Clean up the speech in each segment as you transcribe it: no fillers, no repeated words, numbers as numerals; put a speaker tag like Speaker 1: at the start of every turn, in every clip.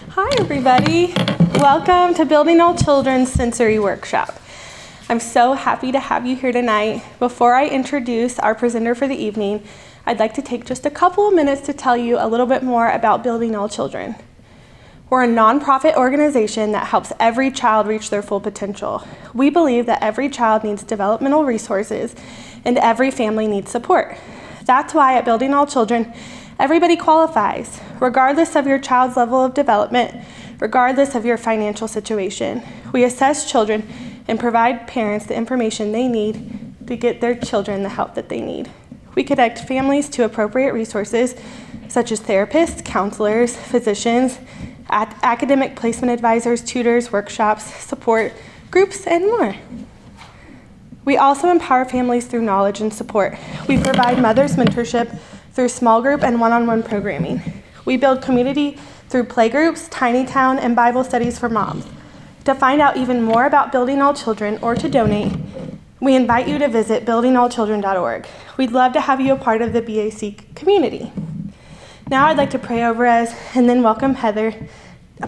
Speaker 1: Hi everybody, welcome to Building All Children's Sensory Workshop. I'm so happy to have you here tonight. Before I introduce our presenter for the evening, I'd like to take just a couple of minutes to tell you a little bit more about Building All Children. We're a nonprofit organization that helps every child reach their full potential. We believe that every child needs developmental resources and every family needs support. That's why at Building All Children, everybody qualifies, regardless of your child's level of development, regardless of your financial situation. We assess children and provide parents the information they need to get their children the help that they need. We connect families to appropriate resources such as therapists, counselors, physicians, academic placement advisors, tutors, workshops, support groups, and more. We also empower families through knowledge and support. We provide mothers mentorship through small group and one-on-one programming. We build community through playgroups, tiny town, and Bible studies for moms. To find out even more about Building All Children or to donate, we invite you to visit buildingallchildren.org. We'd love to have you a part of the BAC community. Now I'd like to pray over us and then welcome Heather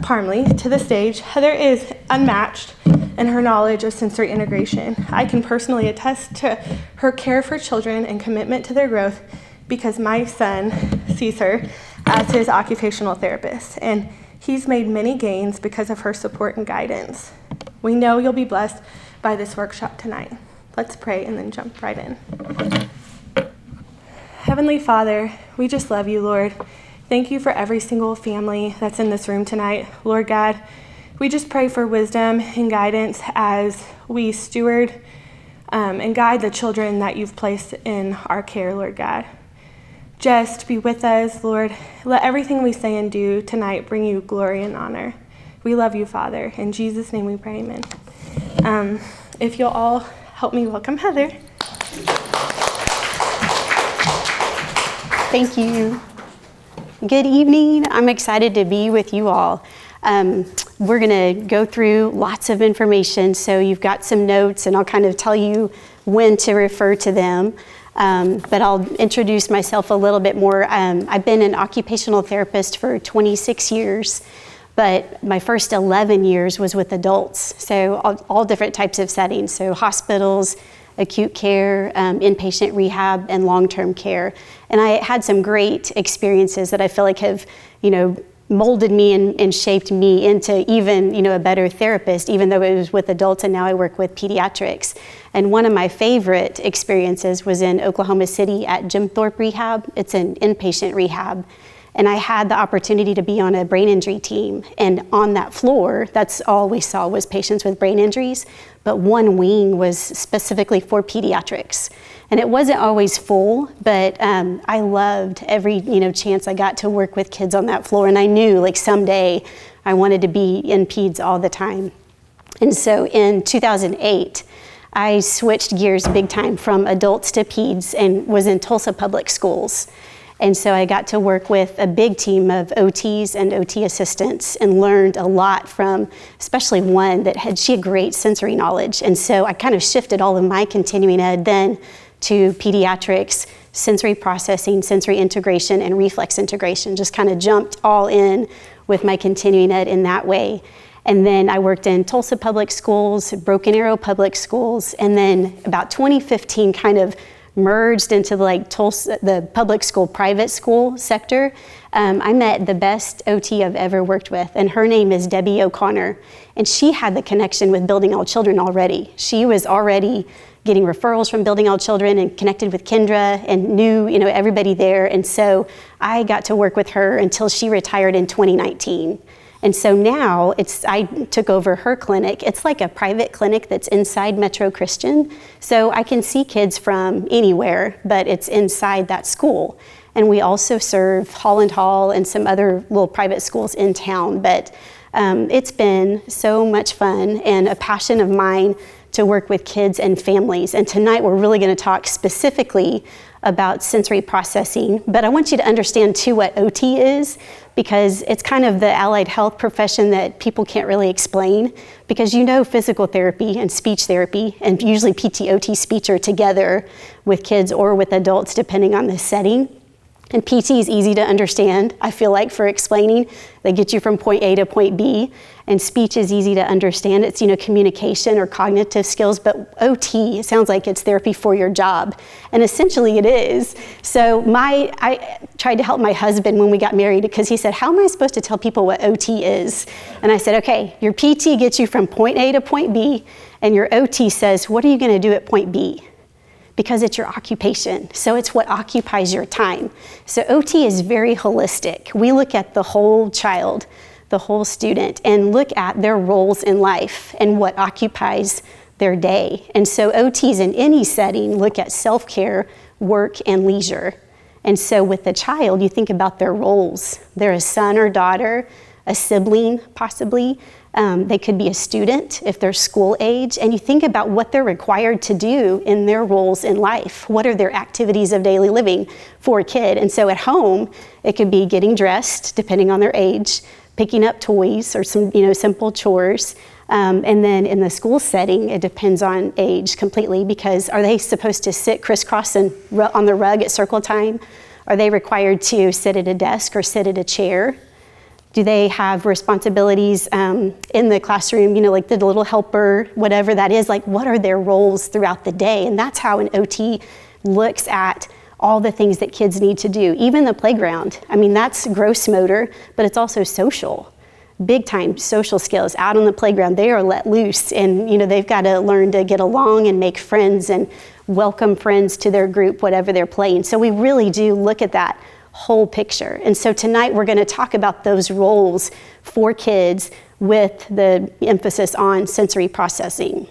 Speaker 1: Parmley to the stage. Heather is unmatched in her knowledge of sensory integration. I can personally attest to her care for children and commitment to their growth because my son sees her as his occupational therapist, and he's made many gains because of her support and guidance. We know you'll be blessed by this workshop tonight. Let's pray and then jump right in. Heavenly Father, we just love you, Lord. Thank you for every single family that's in this room tonight. Lord God, we just pray for wisdom and guidance as we steward and guide the children that you've placed in our care, Lord God. Just be with us, Lord. Let everything we say and do tonight bring you glory and honor. We love you, Father. In Jesus' name we pray, amen. If you'll all help me welcome Heather.
Speaker 2: Thank you. Good evening. I'm excited to be with you all. We're going to go through lots of information, so you've got some notes, and I'll kind of tell you when to refer to them. But I'll introduce myself a little bit more. I've been an occupational therapist for 26 years, but my first 11 years was with adults, so all different types of settings, so hospitals, acute care, inpatient rehab, and long-term care. And I had some great experiences that I feel like have, molded me and shaped me into even, a better therapist, even though it was with adults, and now I work with pediatrics. And one of my favorite experiences was in Oklahoma City at Jim Thorpe Rehab. It's an inpatient rehab. And I had the opportunity to be on a brain injury team. And on that floor, that's all we saw was patients with brain injuries, but one wing was specifically for pediatrics. And it wasn't always full, but I loved every chance I got to work with kids on that floor. And I knew someday I wanted to be in peds all the time. And so in 2008, I switched gears big time from adults to peds and was in Tulsa public schools. And so I got to work with a big team of OTs and OT assistants and learned a lot from, especially one that had great sensory knowledge. And so I kind of shifted all of my continuing ed then to pediatrics, sensory processing, sensory integration, and reflex integration. Just kind of jumped all in with my continuing ed in that way. And then I worked in Tulsa public schools, Broken Arrow public schools, and then about 2015 kind of merged into Tulsa, the public school, private school sector. I met the best OT I've ever worked with, and her name is Debbie O'Connor. And she had the connection with Building All Children already. She was already getting referrals from Building All Children and connected with Kendra and knew everybody there. And so I got to work with her until she retired in 2019. And so now I took over her clinic. It's like a private clinic that's inside Metro Christian. So I can see kids from anywhere, but it's inside that school. And we also serve Holland Hall and some other little private schools in town. But it's been so much fun and a passion of mine to work with kids and families. And tonight we're really going to talk specifically about sensory processing. But I want you to understand too what OT is, because it's kind of the allied health profession that people can't really explain, because physical therapy and speech therapy and usually PT, OT, speech are together with kids or with adults depending on the setting. And PT is easy to understand, I feel like, for explaining. They get you from point A to point B. And speech is easy to understand. It's, communication or cognitive skills. But OT, it sounds like it's therapy for your job. And essentially it is. So I tried to help my husband when we got married because he said, how am I supposed to tell people what OT is? And I said, okay, your PT gets you from point A to point B. And your OT says, what are you going to do at point B? Because it's your occupation. So it's what occupies your time. So OT is very holistic. We look at the whole child, the whole student, and look at their roles in life and what occupies their day. And so OTs in any setting look at self-care, work, and leisure. And so with the child, you think about their roles. They're a son or daughter, a sibling, possibly. They could be a student if they're school age, and you think about what they're required to do in their roles in life. What are their activities of daily living for a kid? And so at home, it could be getting dressed, depending on their age, picking up toys or some simple chores. And then in the school setting, it depends on age completely, because are they supposed to sit crisscross and on the rug at circle time? Are they required to sit at a desk or sit at a chair? Do they have responsibilities in the classroom, like the little helper, whatever that is? Like, what are their roles throughout the day? And that's how an OT looks at all the things that kids need to do. Even the playground. I mean, that's gross motor, but it's also social. Big time social skills. Out on the playground, they are let loose, and they've got to learn to get along and make friends and welcome friends to their group, whatever they're playing. So we really do look at that whole picture. And so tonight we're going to talk about those roles for kids with the emphasis on sensory processing.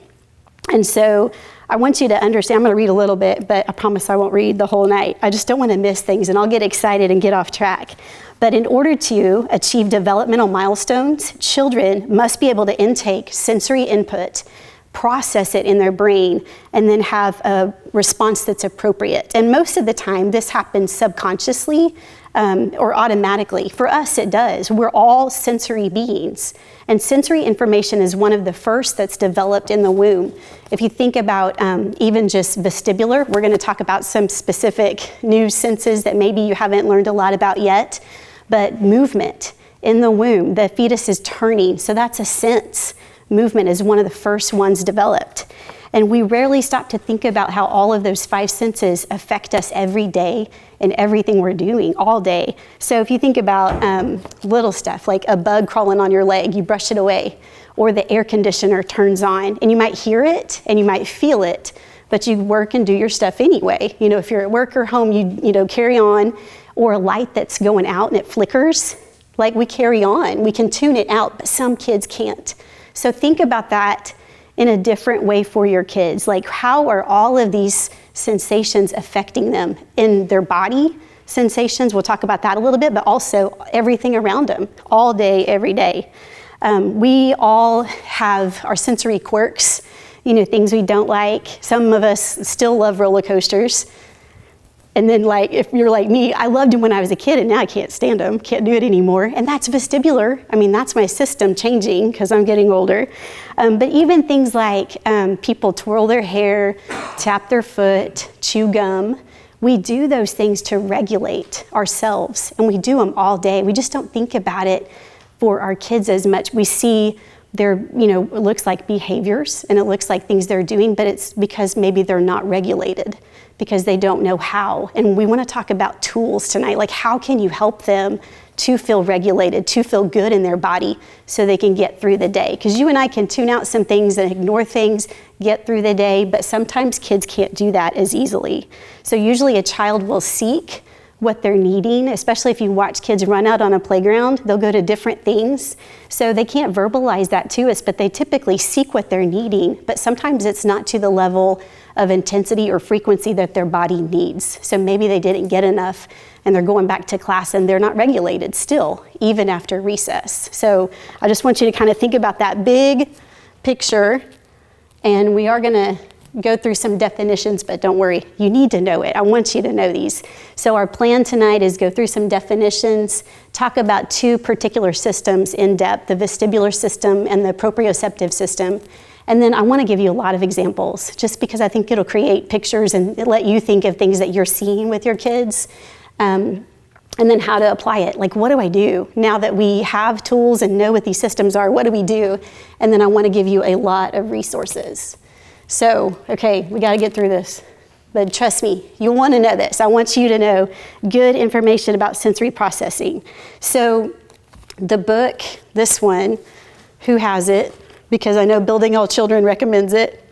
Speaker 2: And so I want you to understand, I'm going to read a little bit, but I promise I won't read the whole night. I just don't want to miss things, and I'll get excited and get off track. But in order to achieve developmental milestones, children must be able to intake sensory input, process it in their brain, and then have a response that's appropriate. And most of the time, this happens subconsciously or automatically. For us, it does. We're all sensory beings. And sensory information is one of the first that's developed in the womb. If you think about even just vestibular, we're going to talk about some specific new senses that maybe you haven't learned a lot about yet. But movement in the womb, the fetus is turning, so that's a sense. Movement is one of the first ones developed. And we rarely stop to think about how all of those 5 senses affect us every day in everything we're doing all day. So if you think about little stuff like a bug crawling on your leg, you brush it away, or the air conditioner turns on, and you might hear it and you might feel it, but you work and do your stuff anyway. If you're at work or home, you carry on, or a light that's going out and it flickers, like we carry on. We can tune it out, but some kids can't. So think about that in a different way for your kids. Like, how are all of these sensations affecting them in their body? Sensations, we'll talk about that a little bit, but also everything around them, all day, every day. We all have our sensory quirks, things we don't like. Some of us still love roller coasters. And then, if you're like me, I loved them when I was a kid, and now I can't stand them, can't do it anymore. And that's vestibular. I mean, that's my system changing because I'm getting older. But even things like people twirl their hair, tap their foot, chew gum, we do those things to regulate ourselves, and we do them all day. We just don't think about it for our kids as much. We see their, it looks like behaviors, and it looks like things they're doing, but it's because maybe they're not regulated, because they don't know how. And we want to talk about tools tonight, like how can you help them to feel regulated, to feel good in their body so they can get through the day. Because you and I can tune out some things and ignore things, get through the day, but sometimes kids can't do that as easily. So usually a child will seek what they're needing, especially if you watch kids run out on a playground, they'll go to different things. So they can't verbalize that to us, but they typically seek what they're needing, but sometimes it's not to the level of intensity or frequency that their body needs. So maybe they didn't get enough and they're going back to class and they're not regulated still, even after recess. So I just want you to kind of think about that big picture, and we are gonna go through some definitions, but don't worry, you need to know it. I want you to know these. So our plan tonight is go through some definitions, talk about 2 particular systems in depth, the vestibular system and the proprioceptive system. And then I want to give you a lot of examples, just because I think it'll create pictures and let you think of things that you're seeing with your kids. And And then how to apply it. Like, what do I do? Now that we have tools and know what these systems are, what do we do? And then I want to give you a lot of resources. So, okay, we got to get through this. But trust me, you'll want to know this. I want you to know good information about sensory processing. So the book, this one, who has it? Because I know Building All Children recommends it.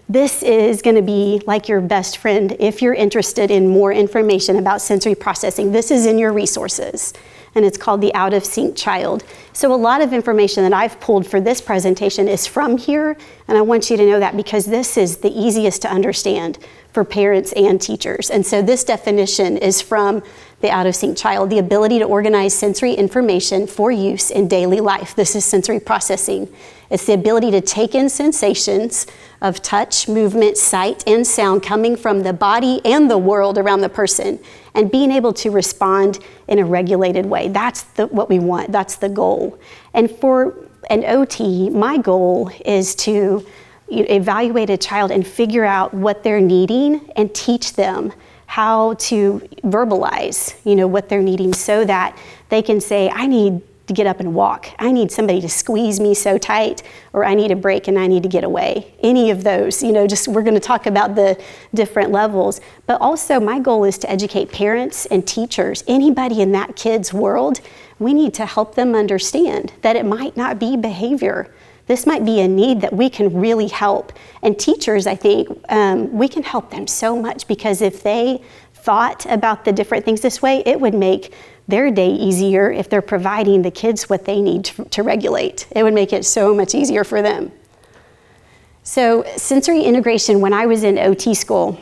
Speaker 2: This is going to be like your best friend if you're interested in more information about sensory processing. This is in your resources, and it's called The Out of Sync Child. So a lot of information that I've pulled for this presentation is from here, and I want you to know that because this is the easiest to understand for parents and teachers. And so this definition is from The Out of Sync Child, the ability to organize sensory information for use in daily life. This is sensory processing. It's the ability to take in sensations of touch, movement, sight, and sound coming from the body and the world around the person, and being able to respond in a regulated way. That's what we want. That's the goal. And for an OT, my goal is to evaluate a child and figure out what they're needing and teach them how to verbalize, what they're needing so that they can say, I need to get up and walk. I need somebody to squeeze me so tight, or I need a break and I need to get away. Any of those, we're going to talk about the different levels. But also my goal is to educate parents and teachers, anybody in that kid's world. We need to help them understand that it might not be behavior. This might be a need that we can really help. And teachers, I think, we can help them so much, because if they thought about the different things this way, it would make their day easier if they're providing the kids what they need to regulate. It would make it so much easier for them. So sensory integration, when I was in OT school,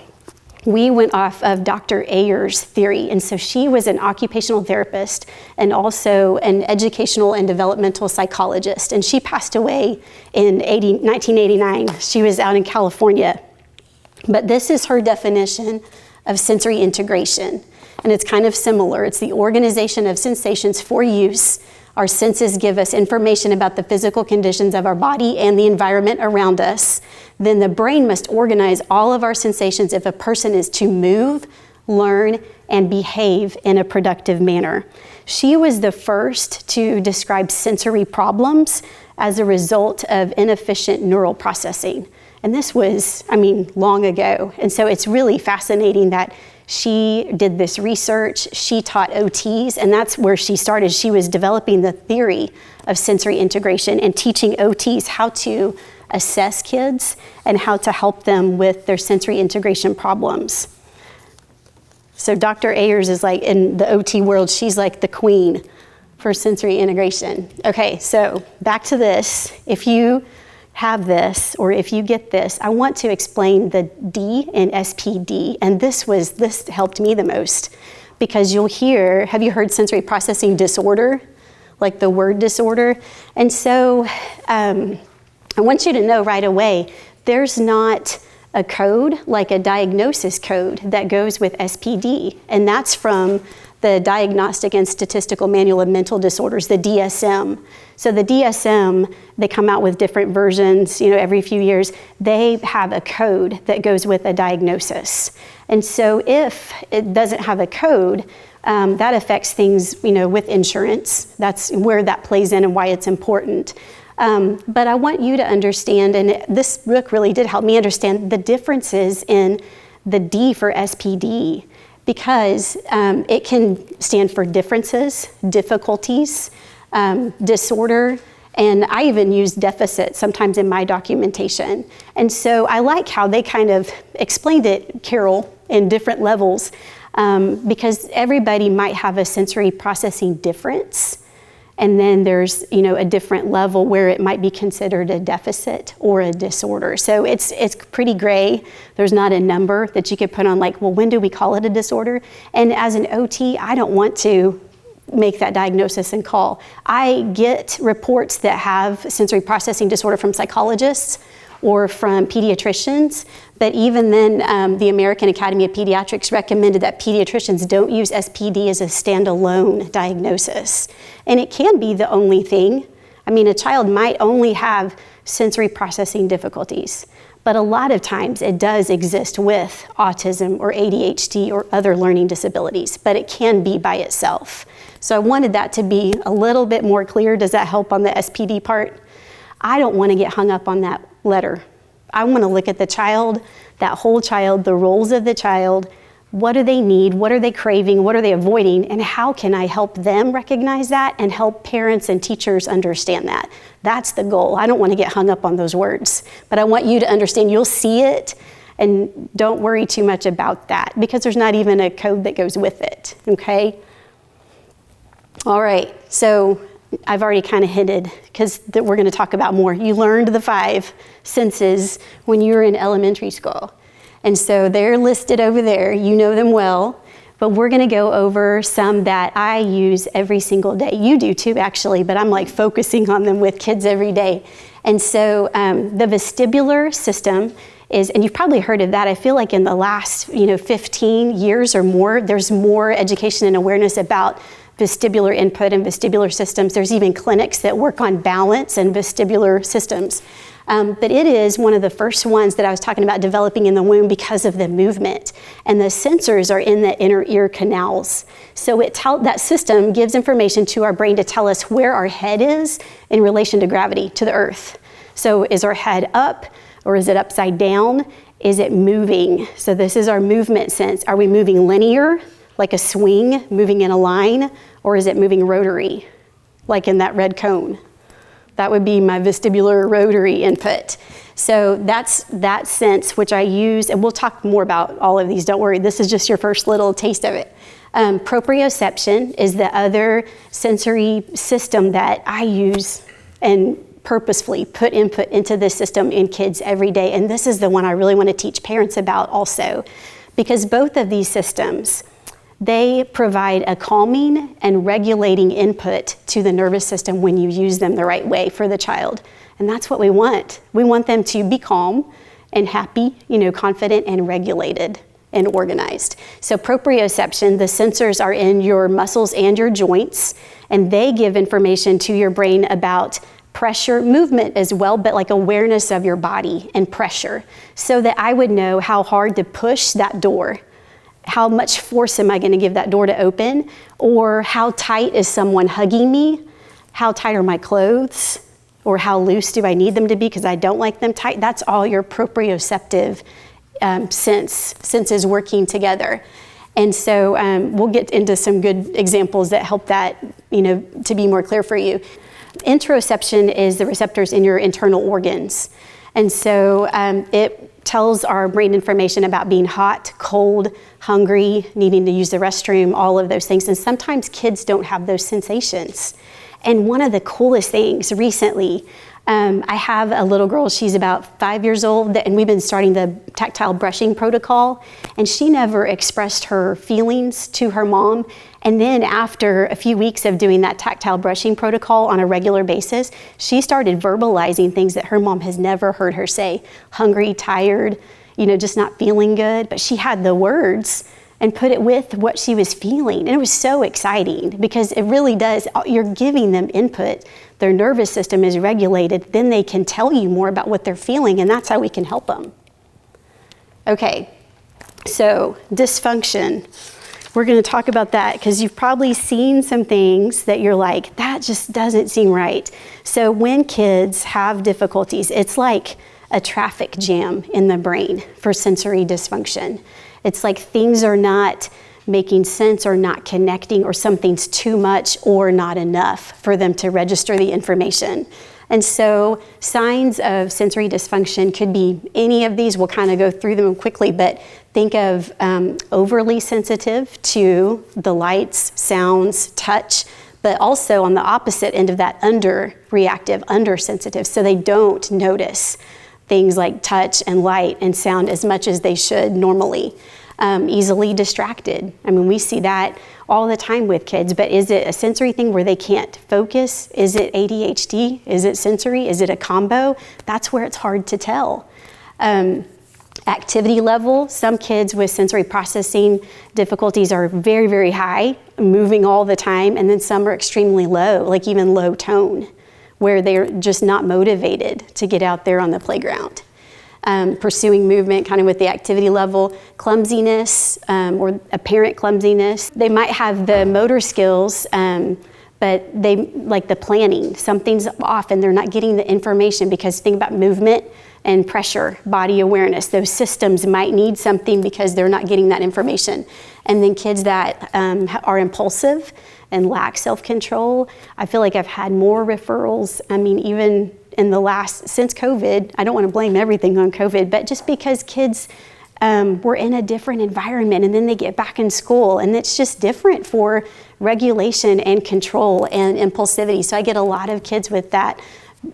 Speaker 2: we went off of Dr. Ayer's theory. And so she was an occupational therapist and also an educational and developmental psychologist. And she passed away in 1989. She was out in California. But this is her definition of sensory integration. And it's kind of similar. It's the organization of sensations for use. Our senses give us information about the physical conditions of our body and the environment around us. Then the brain must organize all of our sensations if a person is to move, learn, and behave in a productive manner. She was the first to describe sensory problems as a result of inefficient neural processing. And this was, long ago. And so it's really fascinating that she did this research. She taught OTs, and that's where she started. She was developing the theory of sensory integration and teaching OTs how to assess kids and how to help them with their sensory integration problems. So Dr. Ayers is like, in the OT world, she's like the queen for sensory integration. Okay, so back to this. If you have this, or if you get this, I want to explain the D in SPD, and this helped me the most, because have you heard sensory processing disorder, like the word disorder? And so I want you to know right away, there's not a code, like a diagnosis code that goes with SPD, and that's from the Diagnostic and Statistical Manual of Mental Disorders, the DSM. So the DSM, they come out with different versions, every few years. They have a code that goes with a diagnosis. And so if it doesn't have a code, that affects things, with insurance. That's where that plays in and why it's important. But I want you to understand, and this book really did help me understand the differences in the D for SPD, because it can stand for differences, difficulties, disorder, and I even use deficit sometimes in my documentation. And so I like how they kind of explained it, Carol, in different levels, because everybody might have a sensory processing difference. And then there's, a different level where it might be considered a deficit or a disorder. So it's pretty gray. There's not a number that you could put on, like, well, when do we call it a disorder? And as an OT, I don't want to make that diagnosis and call. I get reports that have sensory processing disorder from psychologists or from pediatricians, but even then, the American Academy of Pediatrics recommended that pediatricians don't use SPD as a standalone diagnosis. And it can be the only thing. A child might only have sensory processing difficulties, But a lot of times it does exist with autism or ADHD or other learning disabilities, but it can be by itself. So I wanted that to be a little bit more clear. Does that help on the SPD part? I don't want to get hung up on that letter. I want to look at the child, that whole child, the roles of the child. What do they need? What are they craving? What are they avoiding? And how can I help them recognize that and help parents and teachers understand that? That's the goal. I don't want to get hung up on those words, but I want you to understand you'll see it, and don't worry too much about that because there's not even a code that goes with it, okay? All right, so I've already kind of hinted because we're going to talk about more. You learned the 5 senses when you were in elementary school. And so they're listed over there. You know them well, but we're going to go over some that I use every single day. You do too, actually, but I'm like focusing on them with kids every day. And so the vestibular system is, and you've probably heard of that. I feel like in the last 15 years or more, there's more education and awareness about vestibular input and vestibular systems. There's even clinics that work on balance and vestibular systems. But it is one of the first ones that I was talking about developing in the womb because of the movement. And the sensors are in the inner ear canals. So that system gives information to our brain to tell us where our head is in relation to gravity, to the earth. So is our head up or is it upside down? Is it moving? So this is our movement sense. Are we moving linear, like a swing, moving in a line? Or is it moving rotary, like in that red cone? That would be my vestibular rotary input. So that's that sense which I use, and we'll talk more about all of these, don't worry, this is just your first little taste of it. Proprioception is the other sensory system that I use and purposefully put input into this system in kids every day, and this is the one I really want to teach parents about also, because both of these systems, they provide a calming and regulating input to the nervous system when you use them the right way for the child. And that's what we want. We want them to be calm and happy, confident and regulated and organized. So proprioception, the sensors are in your muscles and your joints, and they give information to your brain about pressure, movement as well, but like awareness of your body and pressure, so that I would know how hard to push that door. How much force am I going to give that door to open? Or how tight is someone hugging me? How tight are my clothes? Or how loose do I need them to be because I don't like them tight? That's all your proprioceptive senses working together. And so we'll get into some good examples that help that, to be more clear for you. Interoception is the receptors in your internal organs. And so it tells our brain information about being hot, cold, hungry, needing to use the restroom, all of those things. And sometimes kids don't have those sensations. And one of the coolest things recently, I have a little girl, she's about 5 years old, and we've been starting the tactile brushing protocol, and she never expressed her feelings to her mom. And then after a few weeks of doing that tactile brushing protocol on a regular basis, she started verbalizing things that her mom has never heard her say. Hungry, tired, just not feeling good. But she had the words and put it with what she was feeling. And it was so exciting because it really does, you're giving them input. Their nervous system is regulated. Then they can tell you more about what they're feeling, and that's how we can help them. Okay, so dysfunction. We're going to talk about that because you've probably seen some things that you're like, that just doesn't seem right. So when kids have difficulties, it's like a traffic jam in the brain for sensory dysfunction. It's like things are not making sense or not connecting, or something's too much or not enough for them to register the information. And so signs of sensory dysfunction could be any of these. We'll kind of go through them quickly, but think of overly sensitive to the lights, sounds, touch, but also on the opposite end of that, underreactive, undersensitive. So they don't notice things like touch and light and sound as much as they should normally. Easily distracted. I mean, we see that all the time with kids, but is it a sensory thing where they can't focus? Is it ADHD? Is it sensory? Is it a combo? That's where it's hard to tell. Activity level, some kids with sensory processing difficulties are very, very high, moving all the time, and then some are extremely low, like even low tone, where they're just not motivated to get out there on the playground. pursuing movement kind of with the activity level, clumsiness or apparent clumsiness. They might have the motor skills, but they like the planning. Something's off and they're not getting the information, because think about movement and pressure, body awareness. Those systems might need something because they're not getting that information. And then kids that are impulsive and lack self-control, I feel like I've had more referrals. I mean, even in since COVID, I don't want to blame everything on COVID, but just because kids were in a different environment and then they get back in school, and it's just different for regulation and control and impulsivity. So I get a lot of kids with that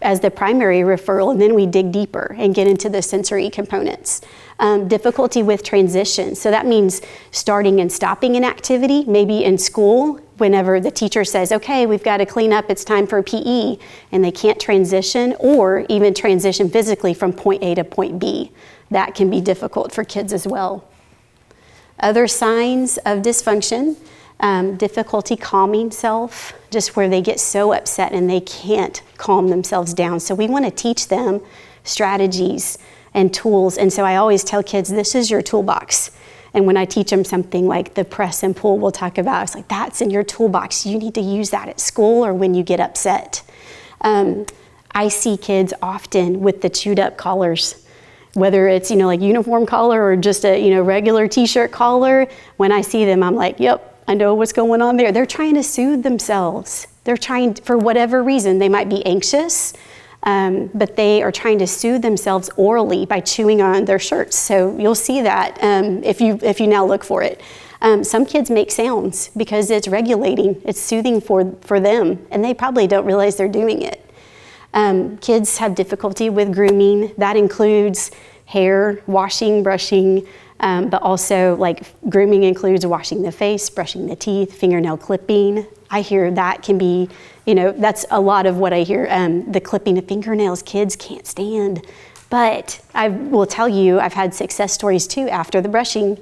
Speaker 2: as the primary referral, and then we dig deeper and get into the sensory components. Difficulty with transition. So that means starting and stopping an activity, maybe in school, whenever the teacher says, okay, we've got to clean up, it's time for PE, and they can't transition, or even transition physically from point A to point B. That can be difficult for kids as well. Other signs of dysfunction, difficulty calming self, just where they get so upset and they can't calm themselves down. So we want to teach them strategies and tools. And so I always tell kids, this is your toolbox. And when I teach them something like the press and pull we'll talk about, it's like, that's in your toolbox. You need to use that at school or when you get upset. I see kids often with the chewed up collars, whether it's, like uniform collar or just a, regular t-shirt collar. When I see them, I'm like, yep, I know what's going on there. They're trying to soothe themselves. They're trying, for whatever reason, they might be anxious, but they are trying to soothe themselves orally by chewing on their shirts. So you'll see that if you now look for it. Some kids make sounds because it's regulating, it's soothing for them, and they probably don't realize they're doing it. Kids have difficulty with grooming. That includes hair, washing, brushing, but also like grooming includes washing the face, brushing the teeth, fingernail clipping. I hear that can be, that's a lot of what I hear. The clipping of fingernails, kids can't stand. But I will tell you, I've had success stories too after the brushing,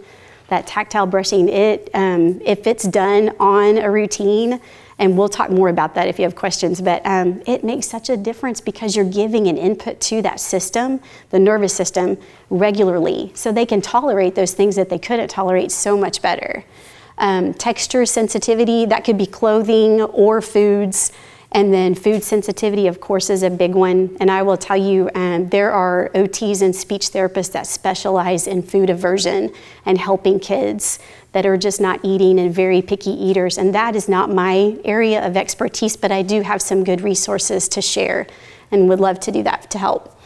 Speaker 2: that tactile brushing. If it's done on a routine, and we'll talk more about that if you have questions, but it makes such a difference because you're giving an input to that system, the nervous system, regularly, so they can tolerate those things that they couldn't tolerate so much better. Texture sensitivity, that could be clothing or foods, and then food sensitivity, of course, is a big one. And I will tell you, there are OTs and speech therapists that specialize in food aversion and helping kids that are just not eating and very picky eaters. And that is not my area of expertise, but I do have some good resources to share and would love to do that to help.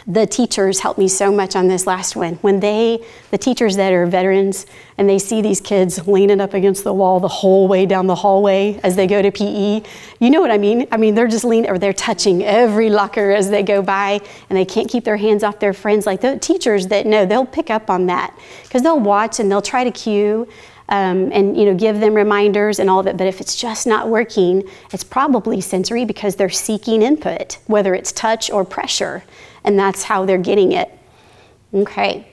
Speaker 2: The teachers helped me so much on this last one. When the teachers that are veterans and they see these kids leaning up against the wall the whole way down the hallway as they go to PE, you know what I mean? I mean, they're just leaning, or they're touching every locker as they go by, and they can't keep their hands off their friends. Like the teachers that know, they'll pick up on that because they'll watch and they'll try to cue and give them reminders and all of it. But if it's just not working, it's probably sensory because they're seeking input, whether it's touch or pressure. And that's how they're getting it. Okay.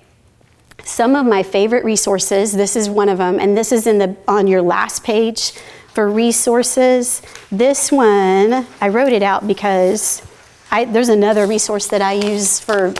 Speaker 2: Some of my favorite resources, this is one of them, and this is on your last page for resources. This one, I wrote it out because there's another resource that I use for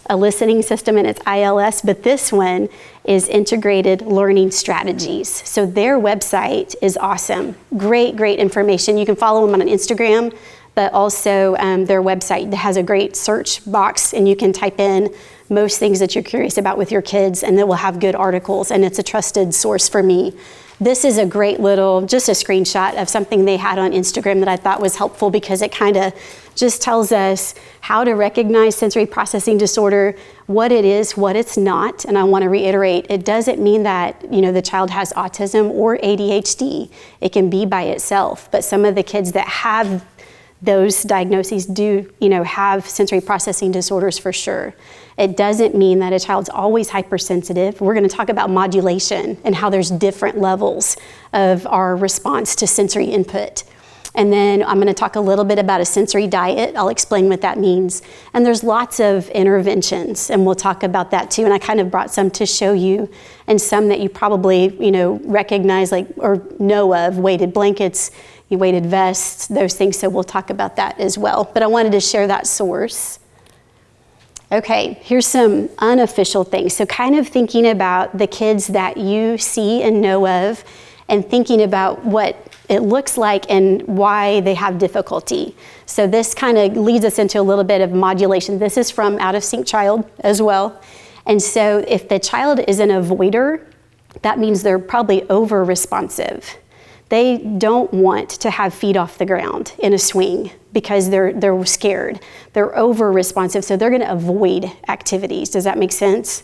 Speaker 2: a listening system, and it's ILS, but this one is Integrated Learning Strategies. So their website is awesome. Great information. You can follow them on Instagram, but also their website has a great search box, and you can type in most things that you're curious about with your kids, and it will have good articles, and it's a trusted source for me. This is a great just a screenshot of something they had on Instagram that I thought was helpful because it kind of just tells us how to recognize sensory processing disorder, what it is, what it's not. And I want to reiterate, it doesn't mean that, the child has autism or ADHD. It can be by itself, but some of the kids that have those diagnoses do, have sensory processing disorders for sure. It doesn't mean that a child's always hypersensitive. We're going to talk about modulation and how there's different levels of our response to sensory input. And then I'm going to talk a little bit about a sensory diet. I'll explain what that means. And there's lots of interventions, and we'll talk about that too. And I kind of brought some to show you, and some that you probably, recognize or know of: weighted blankets, weighted vests, those things. So we'll talk about that as well. But I wanted to share that source. Okay, here's some unofficial things. So kind of thinking about the kids that you see and know of and thinking about what it looks like and why they have difficulty. So this kind of leads us into a little bit of modulation. This is from Out of Sync Child as well. And so if the child is an avoider, that means they're probably over responsive. They don't want to have feet off the ground in a swing because they're scared. They're over responsive, so they're going to avoid activities. Does that make sense?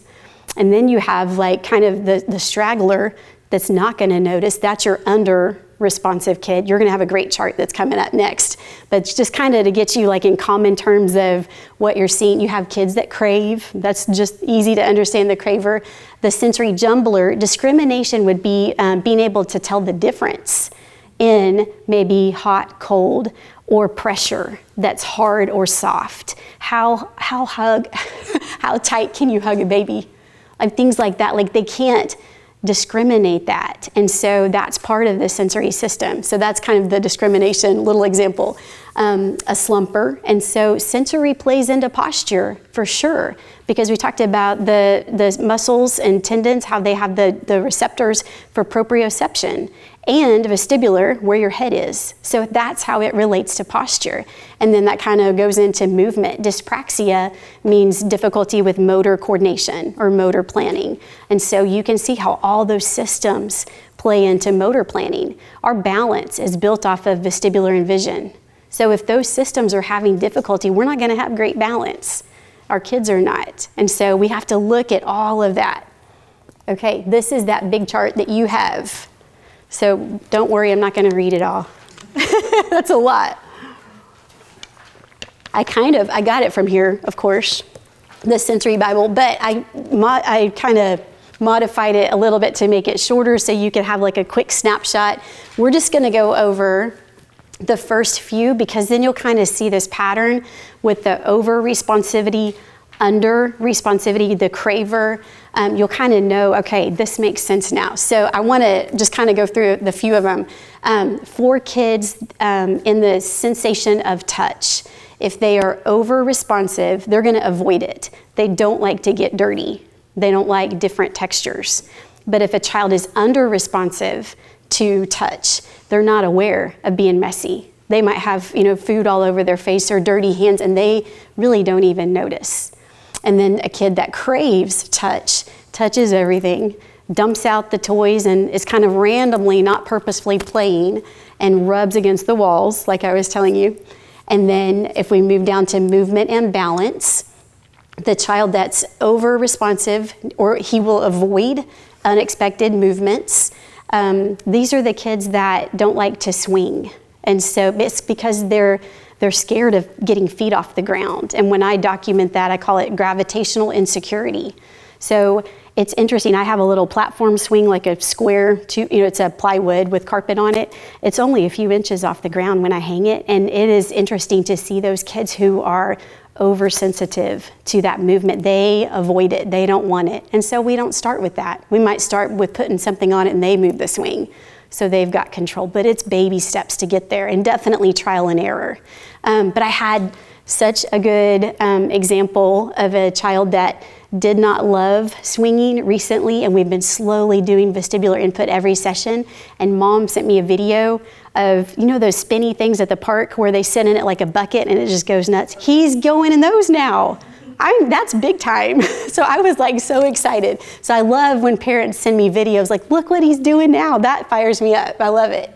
Speaker 2: And then you have like kind of the straggler that's not going to notice. That's your under responsive kid. You're going to have a great chart that's coming up next. But it's just kind of to get you like in common terms of what you're seeing. You have kids that crave. That's just easy to understand, the craver. The sensory jumbler, discrimination would be being able to tell the difference in maybe hot, cold, or pressure that's hard or soft. How tight can you hug a baby? Like things like that. Like they can't discriminate that. And so that's part of the sensory system. So that's kind of the discrimination little example. A slumper. And so sensory plays into posture for sure, because we talked about the muscles and tendons, how they have the receptors for proprioception, and vestibular, where your head is. So that's how it relates to posture. And then that kind of goes into movement. Dyspraxia means difficulty with motor coordination or motor planning. And so you can see how all those systems play into motor planning. Our balance is built off of vestibular and vision. So if those systems are having difficulty, we're not going to have great balance. Our kids are not. And so we have to look at all of that. Okay, this is that big chart that you have. So don't worry, I'm not going to read it all. That's a lot. I got it from here, of course, the Sensory Bible, but I kind of modified it a little bit to make it shorter so you can have like a quick snapshot. We're just going to go over the first few because then you'll kind of see this pattern with the over responsivity, under responsivity, the craver. You'll kind of know, okay, this makes sense now. So I want to just kind of go through the few of them. For kids in the sensation of touch, if they are over responsive, they're going to avoid it. They don't like to get dirty. They don't like different textures. But if a child is under responsive to touch, they're not aware of being messy. They might have, food all over their face or dirty hands, and they really don't even notice. And then a kid that craves touch, touches everything, dumps out the toys, and is kind of randomly, not purposefully playing, and rubs against the walls, like I was telling you. And then if we move down to movement and balance, the child that's over responsive, or he will avoid unexpected movements. These are the kids that don't like to swing. And so it's because they're scared of getting feet off the ground. And when I document that, I call it gravitational insecurity. So it's interesting. I have a little platform swing, like a square, it's a plywood with carpet on it. It's only a few inches off the ground when I hang it. And it is interesting to see those kids who are oversensitive to that movement. They avoid it. They don't want it. And so we don't start with that. We might start with putting something on it and they move the swing. So they've got control, but it's baby steps to get there, and definitely trial and error. But I had such a good example of a child that did not love swinging recently, and we've been slowly doing vestibular input every session. And mom sent me a video of, those spinny things at the park where they sit in it like a bucket and it just goes nuts. He's going in those now. That's big time. So I was like so excited. So I love when parents send me videos like, look what he's doing now. That fires me up. I love it.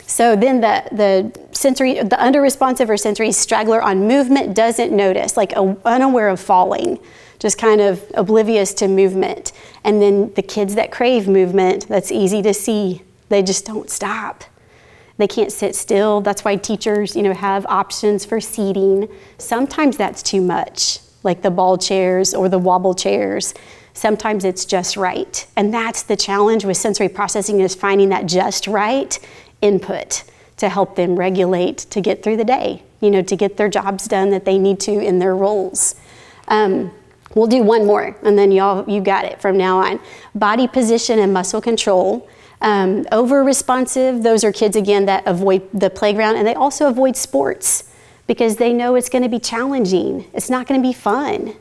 Speaker 2: So then the under-responsive or sensory straggler on movement doesn't notice, like unaware of falling, just kind of oblivious to movement. And then the kids that crave movement, that's easy to see. They just don't stop. They can't sit still. That's why teachers, have options for seating. Sometimes that's too much, like the ball chairs or the wobble chairs. Sometimes it's just right. And that's the challenge with sensory processing, is finding that just right input to help them regulate to get through the day, to get their jobs done that they need to in their roles. We'll do one more, and then you got it from now on. Body position and muscle control. Over responsive, those are kids again that avoid the playground, and they also avoid sports because they know it's going to be challenging. It's not going to be fun.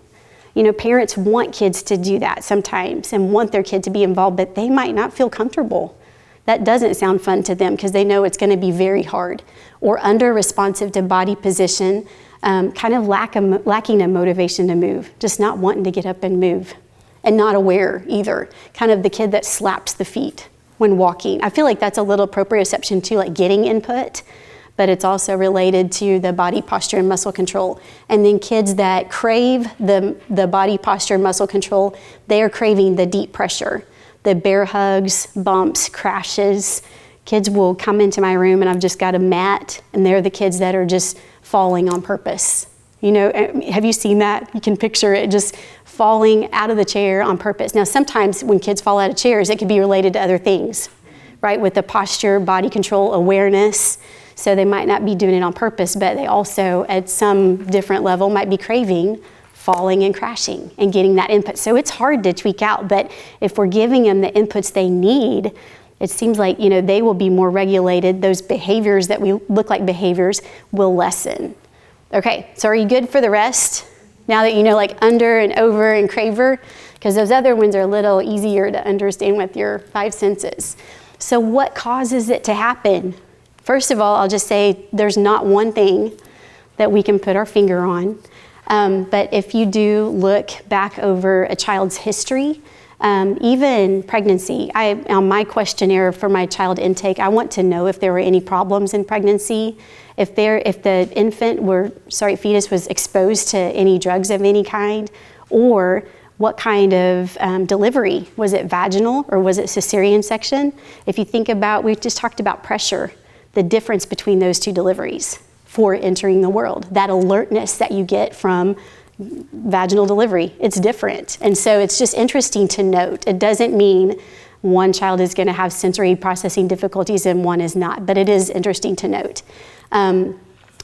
Speaker 2: Parents want kids to do that sometimes and want their kid to be involved, but they might not feel comfortable. That doesn't sound fun to them because they know it's going to be very hard. Or under-responsive to body position, kind of lacking a motivation to move, just not wanting to get up and move, and not aware either. Kind of the kid that slaps the feet when walking. I feel like that's a little proprioception too, like getting input, but it's also related to the body posture and muscle control. And then kids that crave the body posture and muscle control, they are craving the deep pressure, the bear hugs, bumps, crashes. Kids will come into my room and I've just got a mat, and they're the kids that are just falling on purpose. Have you seen that? You can picture it just falling out of the chair on purpose. Now, sometimes when kids fall out of chairs, it could be related to other things, right? With the posture, body control, awareness. So they might not be doing it on purpose, but they also, at some different level, might be craving falling and crashing and getting that input. So it's hard to tweak out, but if we're giving them the inputs they need, it seems like, they will be more regulated. Those behaviors that we look like behaviors will lessen. Okay, so are you good for the rest? Now that you know like under and over and craver? Because those other ones are a little easier to understand with your 5 senses. So what causes it to happen? First of all, I'll just say there's not one thing that we can put our finger on. But if you do look back over a child's history, even pregnancy, on my questionnaire for my child intake, I want to know if there were any problems in pregnancy, if the fetus was exposed to any drugs of any kind, or what kind of delivery. Was it vaginal or was it cesarean section? If you think about, we just talked about pressure, the difference between those two deliveries for entering the world, that alertness that you get from vaginal delivery, it's different. And so it's just interesting to note. It doesn't mean one child is going to have sensory processing difficulties and one is not, but it is interesting to note.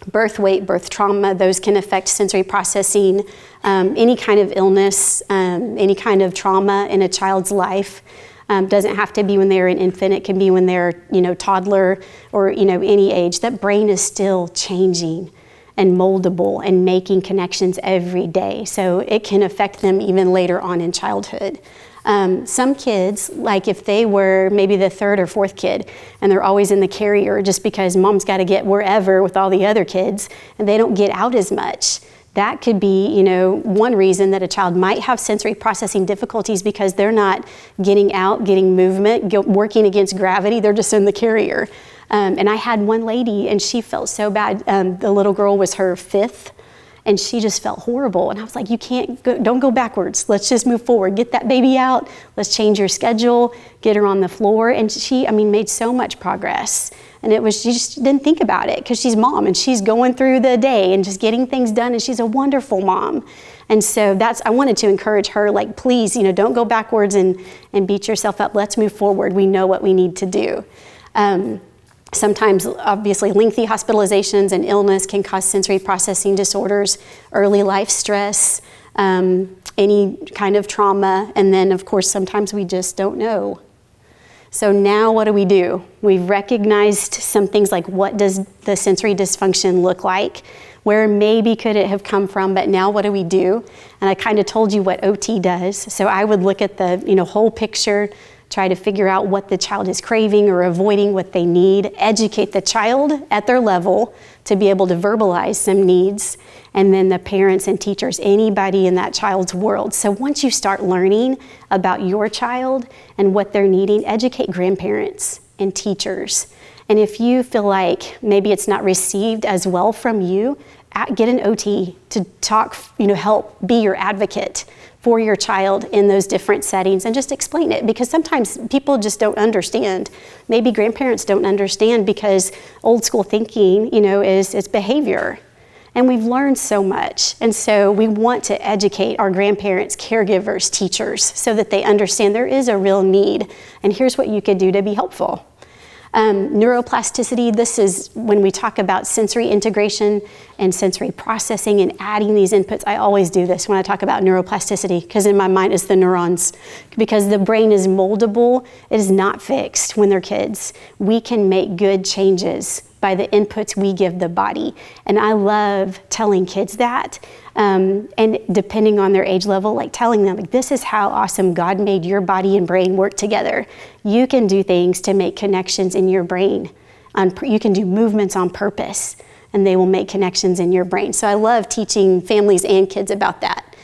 Speaker 2: Birth weight, birth trauma, those can affect sensory processing. Any kind of illness, any kind of trauma in a child's life. Doesn't have to be when they're an infant. It can be when they're, toddler or, any age. That brain is still changing and moldable and making connections every day. So it can affect them even later on in childhood. Some kids, like if they were maybe the 3rd or 4th kid and they're always in the carrier just because mom's got to get wherever with all the other kids and they don't get out as much, that could be, one reason that a child might have sensory processing difficulties because they're not getting out, getting movement, working against gravity. They're just in the carrier. And I had one lady and she felt so bad. The little girl was her 5th and she just felt horrible. And I was like, don't go backwards. Let's just move forward. Get that baby out. Let's change your schedule. Get her on the floor. And she, made so much progress. And she just didn't think about it because she's mom and she's going through the day and just getting things done. And she's a wonderful mom. And so I wanted to encourage her, like, please, don't go backwards and beat yourself up. Let's move forward. We know what we need to do. Sometimes, obviously, lengthy hospitalizations and illness can cause sensory processing disorders, early life stress, any kind of trauma, and then, of course, sometimes we just don't know. So now what do? We've recognized some things like what does the sensory dysfunction look like? Where maybe could it have come from, but now what do? And I kind of told you what OT does. So I would look at the whole picture, try to figure out what the child is craving or avoiding, what they need, educate the child at their level to be able to verbalize some needs, and then the parents and teachers, anybody in that child's world. So once you start learning about your child and what they're needing, educate grandparents and teachers. And if you feel like maybe it's not received as well from you, get an OT to talk, help be your advocate for your child in those different settings and just explain it, because sometimes people just don't understand. Maybe grandparents don't understand because old school thinking, is behavior. And we've learned so much. And so we want to educate our grandparents, caregivers, teachers, so that they understand there is a real need. And here's what you could do to be helpful. Neuroplasticity, this is when we talk about sensory integration and sensory processing and adding these inputs. I always do this when I talk about neuroplasticity, because in my mind it's the neurons. Because the brain is moldable, it is not fixed when they're kids. We can make good changes by the inputs we give the body. And I love telling kids that. And depending on their age level, like telling them, like, this is how awesome God made your body and brain work together. You can do things to make connections in your brain. You can do movements on purpose, and they will make connections in your brain. So I love teaching families and kids about that.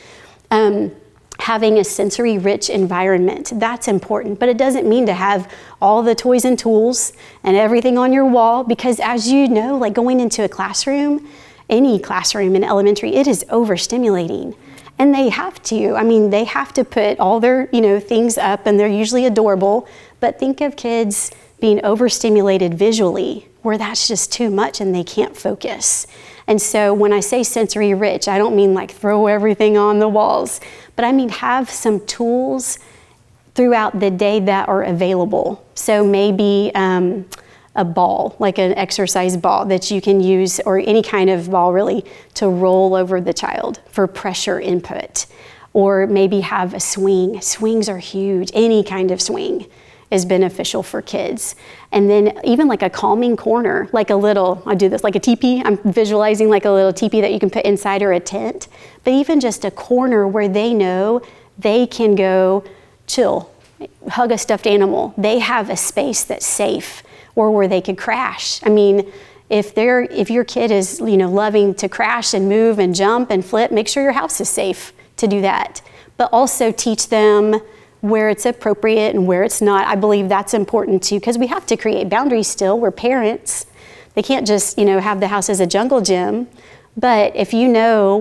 Speaker 2: Having a sensory-rich environment, that's important. But it doesn't mean to have all the toys and tools and everything on your wall, because as you know, like going into a classroom, any classroom in elementary, it is overstimulating. And they have to. I mean, they have to put all their, things up, and they're usually adorable. But think of kids being overstimulated visually, where that's just too much and they can't focus. And so when I say sensory rich, I don't mean like throw everything on the walls, but I mean have some tools throughout the day that are available. So maybe a ball, like an exercise ball that you can use, or any kind of ball really, to roll over the child for pressure input. Or maybe have a swing. Swings are huge. Any kind of swing is beneficial for kids. And then even like a calming corner, like I do this like a teepee. I'm visualizing like a little teepee that you can put inside, or a tent. But even just a corner where they know they can go chill, hug a stuffed animal. They have a space that's safe, or where they could crash. I mean, if your kid is, loving to crash and move and jump and flip, make sure your house is safe to do that. But also teach them where it's appropriate and where it's not. I believe that's important too, because we have to create boundaries still. We're parents. They can't just, have the house as a jungle gym. But if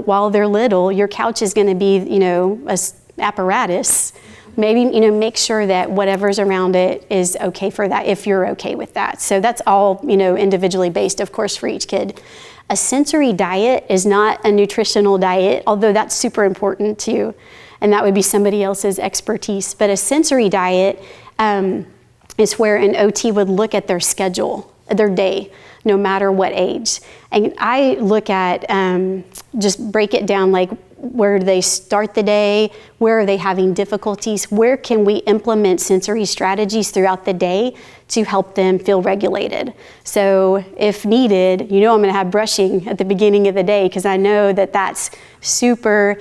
Speaker 2: while they're little, your couch is gonna be, a apparatus, maybe, make sure that whatever's around it is okay for that, if you're okay with that. So that's all, individually based, of course, for each kid. A sensory diet is not a nutritional diet, although that's super important too. And that would be somebody else's expertise. But a sensory diet is where an OT would look at their schedule, their day, no matter what age. And I look at, just break it down, like where do they start the day, where are they having difficulties, where can we implement sensory strategies throughout the day to help them feel regulated. So if needed, I'm gonna have brushing at the beginning of the day, because I know that that's super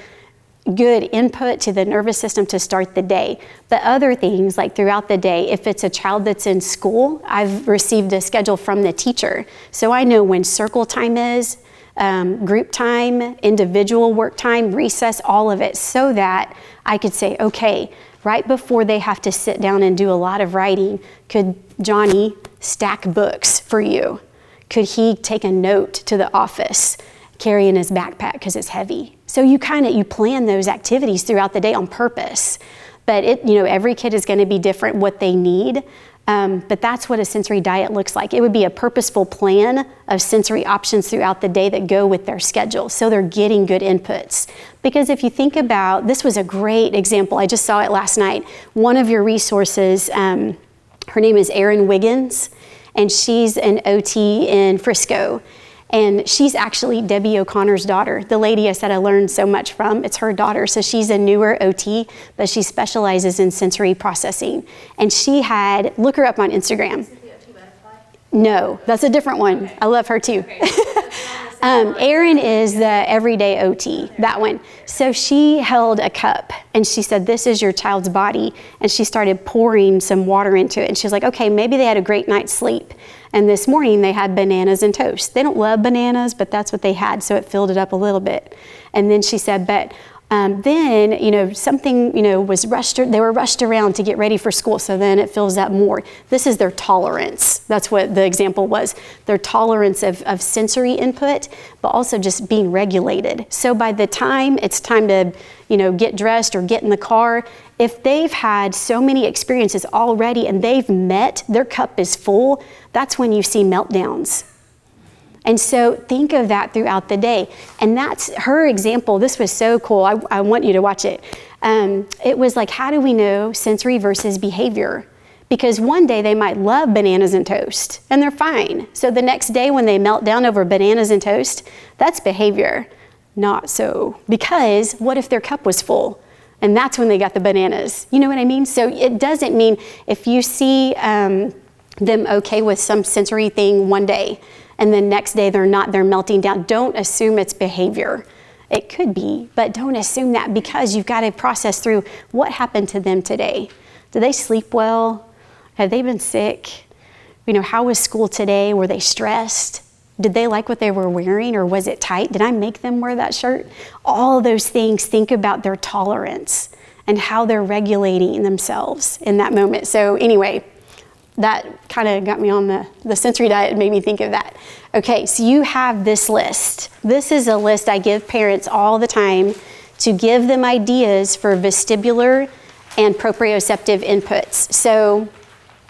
Speaker 2: good input to the nervous system to start the day. But other things, like throughout the day, if it's a child that's in school, I've received a schedule from the teacher. So I know when circle time is, group time, individual work time, recess, all of it, so that I could say, okay, right before they have to sit down and do a lot of writing, could Johnny stack books for you? Could he take a note to the office, carry in his backpack because it's heavy? So you plan those activities throughout the day on purpose. But every kid is going to be different what they need. But that's what a sensory diet looks like. It would be a purposeful plan of sensory options throughout the day that go with their schedule, so they're getting good inputs. Because if you think about, this was a great example. I just saw it last night. One of your resources, her name is Erin Wiggins, and she's an OT in Frisco. And she's actually Debbie O'Connor's daughter, the lady I said I learned so much from. It's her daughter. So she's a newer OT, but she specializes in sensory processing. And look her up on Instagram. No, that's a different one. Okay. I love her too. Okay. Erin is the everyday OT, that one. So she held a cup and she said, this is your child's body. And she started pouring some water into it. And she's like, okay, maybe they had a great night's sleep. And this morning they had bananas and toast. They don't love bananas, but that's what they had. So it filled it up a little bit. And then she said, but then, something, was rushed, they were rushed around to get ready for school. So then it fills up more. This is their tolerance. That's what the example was. Their tolerance of sensory input, but also just being regulated. So by the time it's time to, get dressed or get in the car, if they've had so many experiences already and they've their cup is full, that's when you see meltdowns. And so think of that throughout the day. And that's her example. This was so cool. I want you to watch it. It was like, how do we know sensory versus behavior? Because one day they might love bananas and toast and they're fine. So the next day when they melt down over bananas and toast, that's behavior. Not so. Because what if their cup was full? And that's when they got the bananas. You know what I mean? So it doesn't mean if you see them okay with some sensory thing one day, and the next day they're not, they're melting down. Don't assume it's behavior. It could be, but don't assume that, because you've got to process through what happened to them today. Did they sleep well? Have they been sick? How was school today? Were they stressed? Did they like what they were wearing, or was it tight? Did I make them wear that shirt? All of those things, think about their tolerance and how they're regulating themselves in that moment. So anyway, that kind of got me on the sensory diet and made me think of that. Okay, so you have this list. This is a list I give parents all the time to give them ideas for vestibular and proprioceptive inputs. So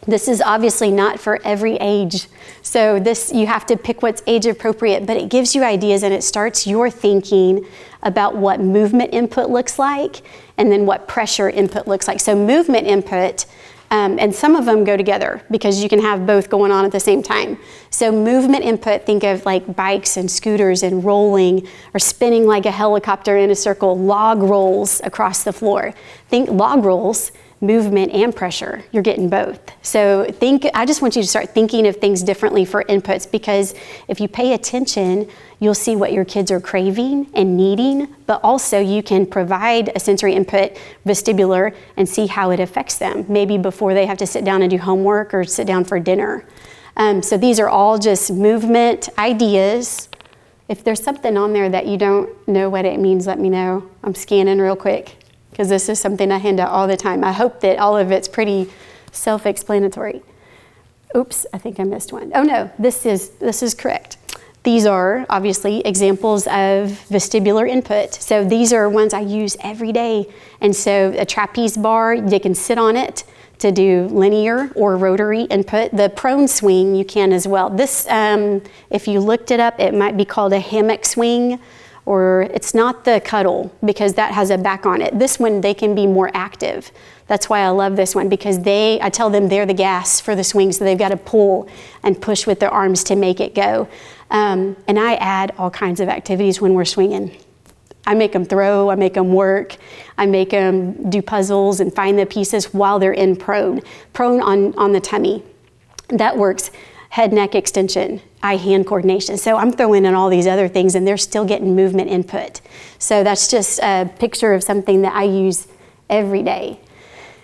Speaker 2: this is obviously not for every age. So this, you have to pick what's age appropriate, but it gives you ideas and it starts your thinking about what movement input looks like and then what pressure input looks like. So movement input, and some of them go together because you can have both going on at the same time. So movement input, think of like bikes and scooters and rolling or spinning like a helicopter in a circle, log rolls across the floor. Think log rolls, movement and pressure, you're getting both. So I just want you to start thinking of things differently for inputs, because if you pay attention, you'll see what your kids are craving and needing, but also you can provide a sensory input, vestibular, and see how it affects them, maybe before they have to sit down and do homework or sit down for dinner. So these are all just movement ideas. If there's something on there that you don't know what it means, let me know. I'm scanning real quick, because this is something I hand out all the time. I hope that all of it's pretty self-explanatory. Oops, I think I missed one. Oh no, this is correct. These are obviously examples of vestibular input. So these are ones I use every day. And so a trapeze bar, they can sit on it to do linear or rotary input. The prone swing, you can as well. This, if you looked it up, it might be called a hammock swing, or it's not the cuddle because that has a back on it. This one, they can be more active. That's why I love this one, because I tell them they're the gas for the swing, so they've got to pull and push with their arms to make it go. And I add all kinds of activities when we're swinging. I make them throw, I make them work, I make them do puzzles and find the pieces while they're in prone on the tummy. That works. Head, neck extension, eye-hand coordination. So I'm throwing in all these other things and they're still getting movement input. So that's just a picture of something that I use every day.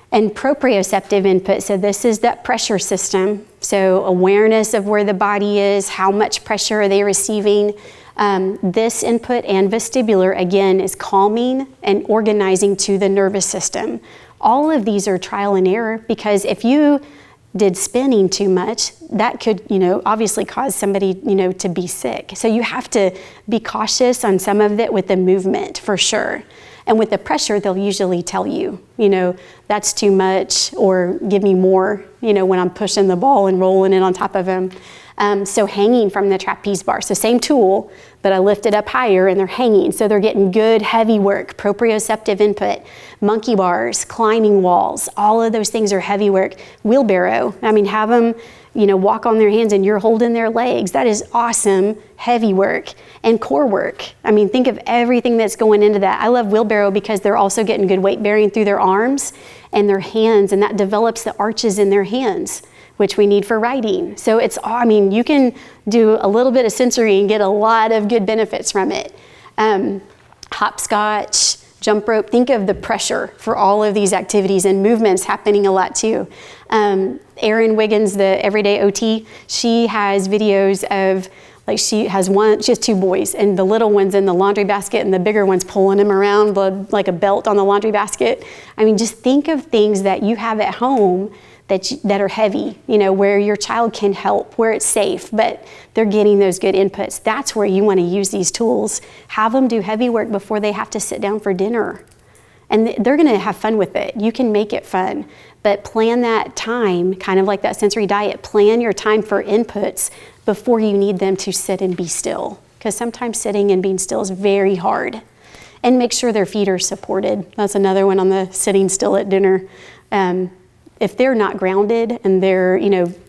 Speaker 2: And proprioceptive input, so this is that pressure system. So awareness of where the body is, how much pressure are they receiving. This input and vestibular, again, is calming and organizing to the nervous system. All of these are trial and error, because if you did spinning too much, that could, obviously cause somebody, to be sick. So you have to be cautious on some of it with the movement, for sure. And with the pressure, they'll usually tell you, that's too much, or give me more, when I'm pushing the ball and rolling it on top of them. So hanging from the trapeze bar. So same tool, but I lift it up higher and they're hanging. So they're getting good heavy work, proprioceptive input, monkey bars, climbing walls, all of those things are heavy work. Wheelbarrow, have them, walk on their hands and you're holding their legs. That is awesome, heavy work. And core work. Think of everything that's going into that. I love wheelbarrow because they're also getting good weight bearing through their arms and their hands, and that develops the arches in their hands, which we need for riding. So you can do a little bit of sensory and get a lot of good benefits from it. Hopscotch, jump rope, think of the pressure for all of these activities, and movements happening a lot too. Erin Wiggins, the Everyday OT, she has videos of, she has two boys, and the little one's in the laundry basket and the bigger one's pulling him around like a belt on the laundry basket. Just think of things that you have at home that are heavy, where your child can help, where it's safe, but they're getting those good inputs. That's where you want to use these tools. Have them do heavy work before they have to sit down for dinner. And they're going to have fun with it. You can make it fun, but plan that time, kind of like that sensory diet. Plan your time for inputs before you need them to sit and be still, because sometimes sitting and being still is very hard. And make sure their feet are supported. That's another one on the sitting still at dinner. If they're not grounded and their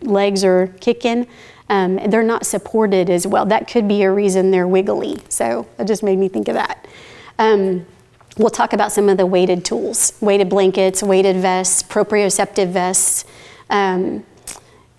Speaker 2: legs are kicking, they're not supported as well. That could be a reason they're wiggly. So that just made me think of that. We'll talk about some of the weighted tools, weighted blankets, weighted vests, proprioceptive vests.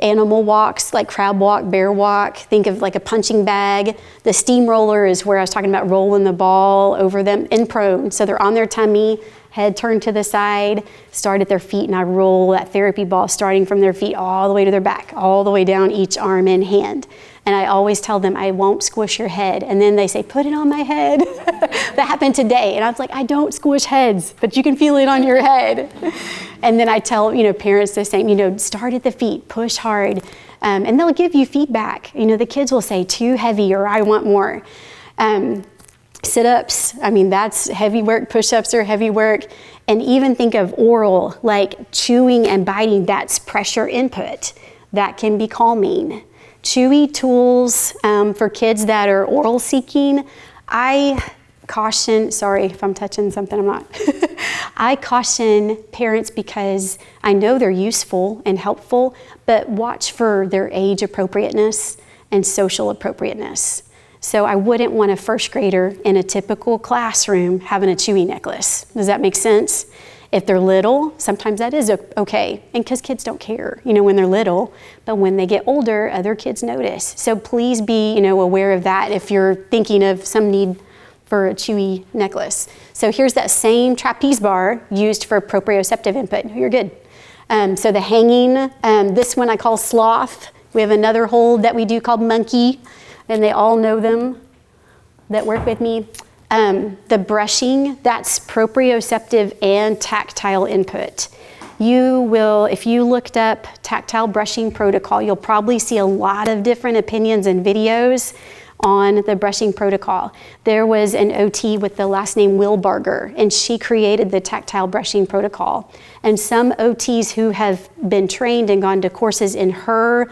Speaker 2: animal walks, like crab walk, bear walk. Think of like a punching bag. The steamroller is where I was talking about rolling the ball over them in prone. So they're on their tummy, head turned to the side, start at their feet, and I roll that therapy ball starting from their feet all the way to their back, all the way down each arm and hand. And I always tell them, I won't squish your head. And then they say, put it on my head. That happened today. And I was like, I don't squish heads, but you can feel it on your head. And then I tell, parents the same, start at the feet, push hard. And they'll give you feedback. The kids will say, too heavy, or I want more. Sit-ups, that's heavy work. Push-ups are heavy work. And even think of oral, like chewing and biting, that's pressure input. That can be calming. Chewy tools for kids that are oral seeking. I caution, sorry if I'm touching something, I'm not. I caution parents because I know they're useful and helpful, but watch for their age appropriateness and social appropriateness. So I wouldn't want a first grader in a typical classroom having a chewy necklace. Does that make sense? If they're little, sometimes that is okay. And because kids don't care, when they're little, but when they get older, other kids notice. So please be, aware of that if you're thinking of some need for a chewy necklace. So here's that same trapeze bar used for proprioceptive input. You're good. So the hanging, this one I call sloth. We have another hold that we do called monkey, and they all know them that work with me. The brushing, that's proprioceptive and tactile input. You will, if you looked up tactile brushing protocol, you'll probably see a lot of different opinions and videos on the brushing protocol. There was an OT with the last name Wilbarger, and she created the tactile brushing protocol. And some OTs who have been trained and gone to courses in her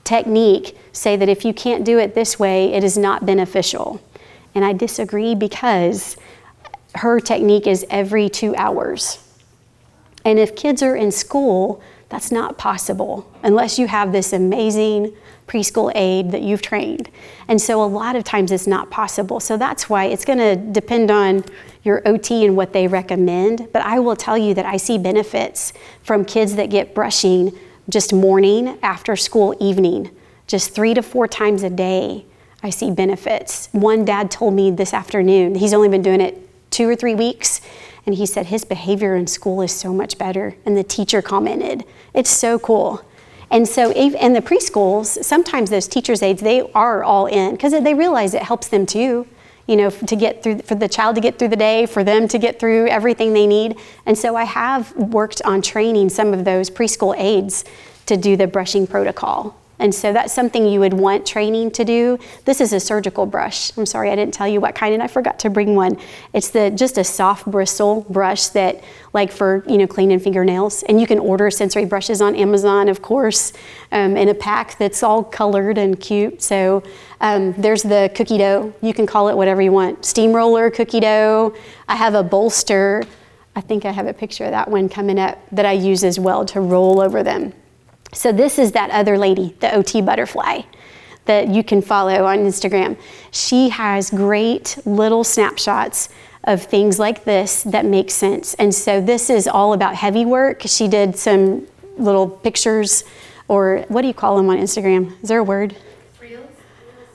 Speaker 2: technique say that if you can't do it this way, it is not beneficial. And I disagree because her technique is every 2 hours. And if kids are in school, that's not possible unless you have this amazing preschool aide that you've trained. And so a lot of times it's not possible. So that's why it's gonna depend on your OT and what they recommend. But I will tell you that I see benefits from kids that get brushing just morning, after school, evening, just 3 to 4 times a day. I see benefits. One dad told me this afternoon, he's only been doing it 2 or 3 weeks, and he said his behavior in school is so much better. And the teacher commented, it's so cool. And so in the preschools, sometimes those teachers' aides, they are all in because they realize it helps them too, to get through, for the child to get through the day, for them to get through everything they need. And so I have worked on training some of those preschool aides to do the brushing protocol. And so that's something you would want training to do. This is a surgical brush. I'm sorry, I didn't tell you what kind, and I forgot to bring one. It's just a soft bristle brush that, like for, cleaning fingernails. And you can order sensory brushes on Amazon, of course, in a pack that's all colored and cute. So there's the cookie dough. You can call it whatever you want. Steamroller, cookie dough. I have a bolster. I think I have a picture of that one coming up that I use as well to roll over them. So this is that other lady, the OT Butterfly, that you can follow on Instagram. She has great little snapshots of things like this that make sense. And so this is all about heavy work. She did some little pictures, or what do you call them on Instagram? Is there a word?
Speaker 3: Reels?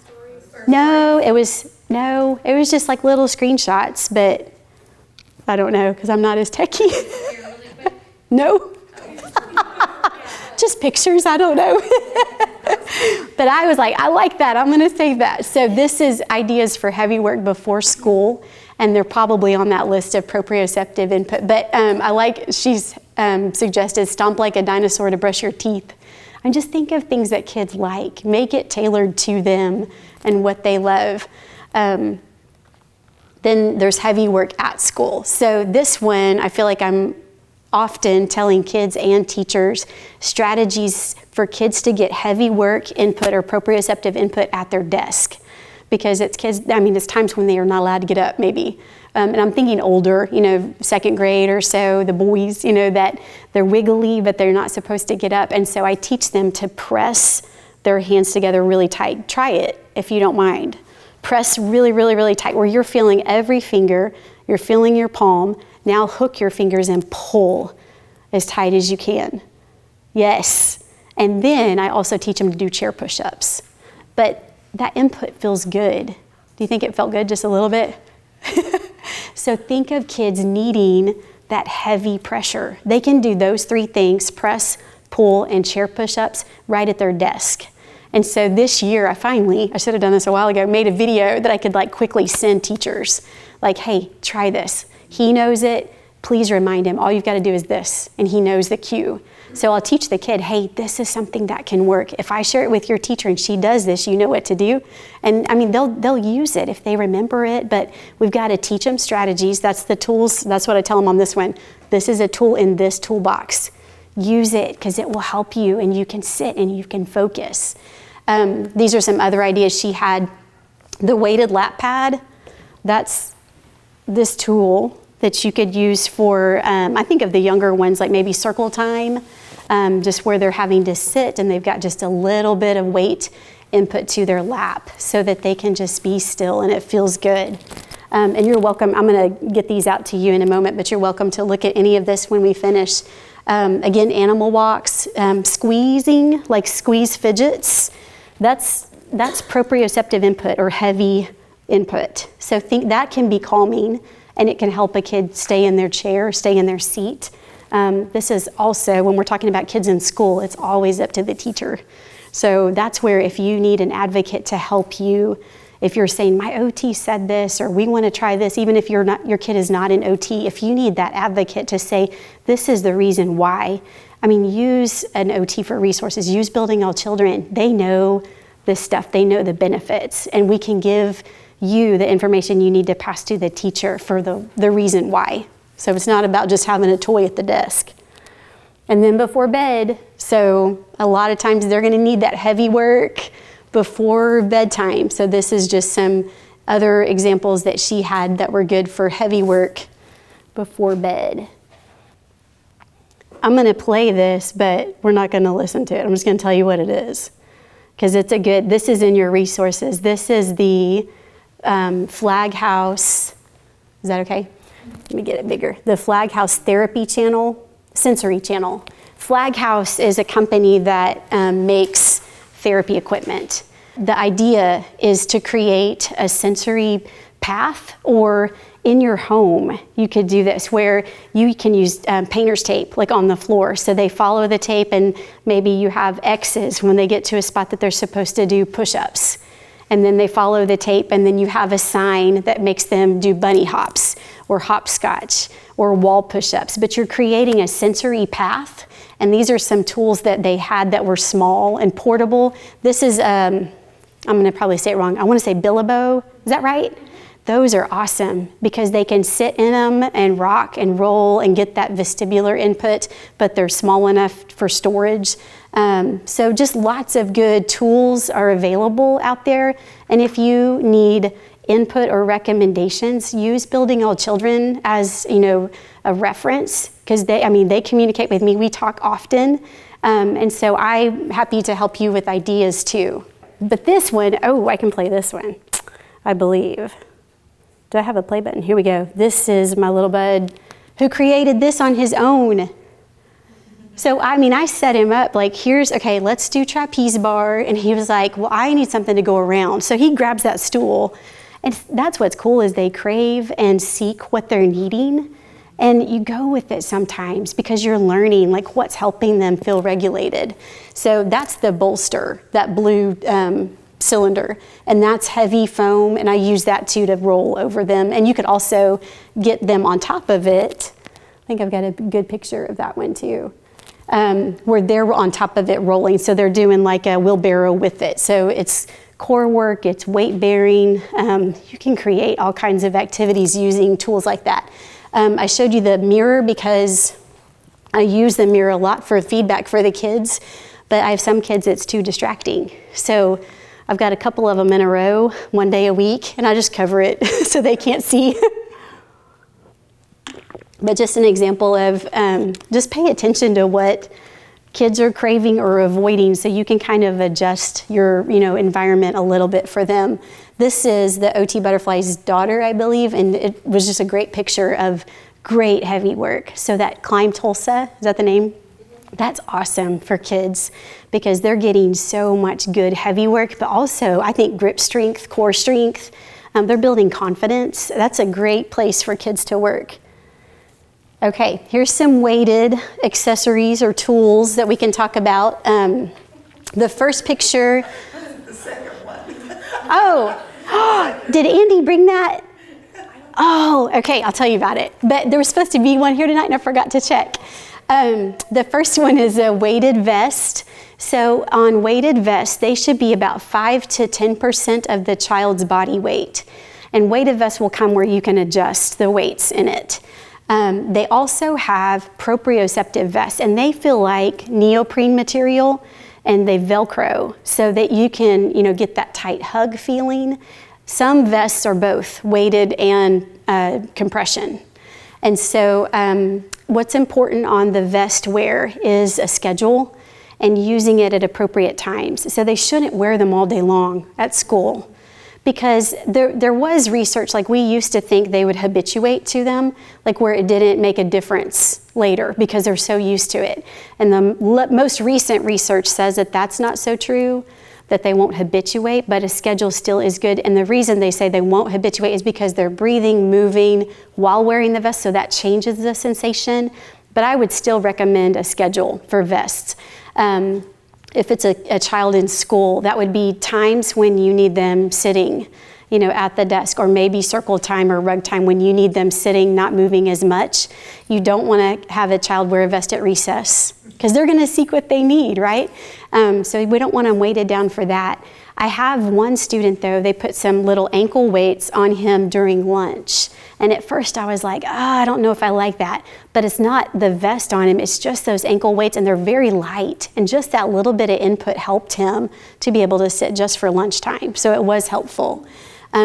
Speaker 3: Stories?
Speaker 2: No, it was just like little screenshots, but I don't know because I'm not as techie.
Speaker 3: Really quick?
Speaker 2: No. Just pictures, I don't know. But I was like, I like that, I'm gonna save that. So this is ideas for heavy work before school, and they're probably on that list of proprioceptive input. But I like, she's suggested stomp like a dinosaur to brush your teeth. And just think of things that kids like. Make it tailored to them and what they love. Then there's heavy work at school. So this one, I feel like I'm often telling kids and teachers strategies for kids to get heavy work input or proprioceptive input at their desk. Because it's kids, it's times when they are not allowed to get up maybe. And I'm thinking older, 2nd grade or so, the boys, that they're wiggly, but they're not supposed to get up. And so I teach them to press their hands together really tight. Try it if you don't mind. Press really, really, really tight where you're feeling every finger, you're feeling your palm. Now hook your fingers and pull as tight as you can. Yes. And then I also teach them to do chair push-ups. But that input feels good. Do you think it felt good just a little bit? So think of kids needing that heavy pressure. They can do those 3 things, press, pull, and chair push-ups right at their desk. And so this year, I should have done this a while ago, made a video that I could like quickly send teachers. Like, hey, try this. He knows it. Please remind him. All you've got to do is this. And he knows the cue. So I'll teach the kid, hey, this is something that can work. If I share it with your teacher and she does this, you know what to do. And I mean, they'll use it if they remember it, but we've got to teach them strategies. That's the tools. That's what I tell them on this one. This is a tool in this toolbox. Use it because it will help you and you can sit and you can focus. These are some other ideas she had. The weighted lap pad, that's this tool that you could use for, I think of the younger ones, like maybe circle time, just where they're having to sit and they've got just a little bit of weight input to their lap so that they can just be still and it feels good. And you're welcome, I'm gonna get these out to you in a moment, but you're welcome to look at any of this when we finish. Again, animal walks, squeezing, like squeeze fidgets, that's proprioceptive input or heavy input. So think that can be calming and it can help a kid stay in their chair, stay in their seat. This is also, when we're talking about kids in school, it's always up to the teacher. So that's where if you need an advocate to help you, if you're saying my OT said this, or we want to try this, even if your kid is not in OT, if you need that advocate to say, this is the reason why, I mean, use an OT for resources, use Building All Children. They know this stuff, they know the benefits, and we can give you the information you need to pass to the teacher for the reason why. So it's not about just having a toy at the desk. And then before bed, so a lot of times they're gonna need that heavy work before bedtime. So this is just some other examples that she had that were good for heavy work before bed. I'm gonna play this, but we're not gonna listen to it. I'm just gonna tell you what it is, because it's this is in your resources. This is the Flag House, is that okay? Let me get it bigger. The Flag House Therapy Channel, Sensory Channel. Flag House is a company that makes therapy equipment. The idea is to create a sensory path, or in your home, you could do this where you can use painter's tape like on the floor. So they follow the tape and maybe you have X's when they get to a spot that they're supposed to do push-ups. And then they follow the tape and then you have a sign that makes them do bunny hops or hopscotch or wall push-ups. But you're creating a sensory path. And these are some tools that they had that were small and portable. This is, I'm gonna probably say it wrong. I wanna say Billabo, is that right? Those are awesome because they can sit in them and rock and roll and get that vestibular input, but they're small enough for storage. So just lots of good tools are available out there. And if you need input or recommendations, use Building All Children as, a reference, because they communicate with me. We talk often. And so I'm happy to help you with ideas too. But this one, I can play this one, I believe. Do I have a play button? Here we go. This is my little bud who created this on his own. So, I set him up like, okay, let's do trapeze bar. And he was like, well, I need something to go around. So he grabs that stool. And that's what's cool is they crave and seek what they're needing. And you go with it sometimes because you're learning like what's helping them feel regulated. So that's the bolster, that blue cylinder, and that's heavy foam, and I use that too to roll over them. And you could also get them on top of it. I think I've got a good picture of that one too, where they're on top of it rolling. So they're doing like a wheelbarrow with it. So it's core work, it's weight bearing. You can create all kinds of activities using tools like that. I showed you the mirror because I use the mirror a lot for feedback for the kids, but I have some kids it's too distracting. So I've got a couple of them in a row, one day a week, and I just cover it so they can't see. But just an example of just pay attention to what kids are craving or avoiding so you can kind of adjust your environment a little bit for them. This is the OT Butterfly's daughter, I believe, and it was just a great picture of great heavy work. So that Climb Tulsa, is that the name? That's awesome for kids because they're getting so much good heavy work, but also I think grip strength, core strength. They're building confidence. That's a great place for kids to work. Okay, here's some weighted accessories or tools that we can talk about. The first picture.
Speaker 4: The second one.
Speaker 2: Oh, did Andy bring that? Oh, okay, I'll tell you about it. But there was supposed to be one here tonight and I forgot to check. The first one is a weighted vest. So on weighted vests, they should be about 5 to 10% of the child's body weight. And weighted vests will come where you can adjust the weights in it. They also have proprioceptive vests, and they feel like neoprene material, and they Velcro so that you can, get that tight hug feeling. Some vests are both weighted and compression. And so what's important on the vest wear is a schedule and using it at appropriate times. So they shouldn't wear them all day long at school because there was research, like we used to think they would habituate to them, like where it didn't make a difference later because they're so used to it. And the most recent research says that that's not so true, that they won't habituate, but a schedule still is good. And the reason they say they won't habituate is because they're breathing, moving while wearing the vest, so that changes the sensation. But I would still recommend a schedule for vests. If it's a child in school, that would be times when you need them sitting, at the desk, or maybe circle time or rug time when you need them sitting, not moving as much. You don't want to have a child wear a vest at recess because they're going to seek what they need, right? So we don't want them weighted down for that. I have one student, though, they put some little ankle weights on him during lunch. And at first I was like, I don't know if I like that. But it's not the vest on him, it's just those ankle weights, and they're very light. And just that little bit of input helped him to be able to sit just for lunchtime. So it was helpful.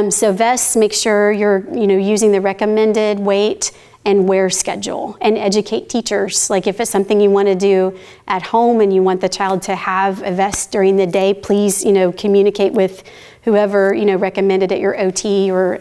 Speaker 2: So vests, make sure you're using the recommended weight and wear schedule, and educate teachers. Like if it's something you want to do at home and you want the child to have a vest during the day, please communicate with whoever recommended it, your OT or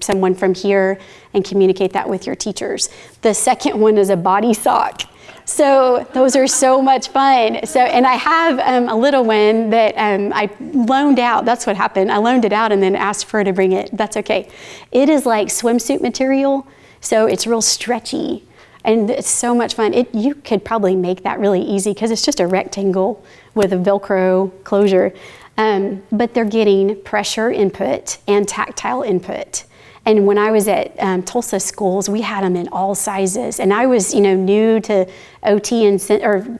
Speaker 2: someone from here, and communicate that with your teachers. The second one is a body sock. So those are so much fun. And I have a little one that I loaned out. That's what happened. I loaned it out and then asked for her to bring it. That's okay. It is like swimsuit material, so it's real stretchy. And it's so much fun. You could probably make that really easy because it's just a rectangle with a Velcro closure. But they're getting pressure input and tactile input. And when I was at Tulsa schools, we had them in all sizes. And I was, new to OT or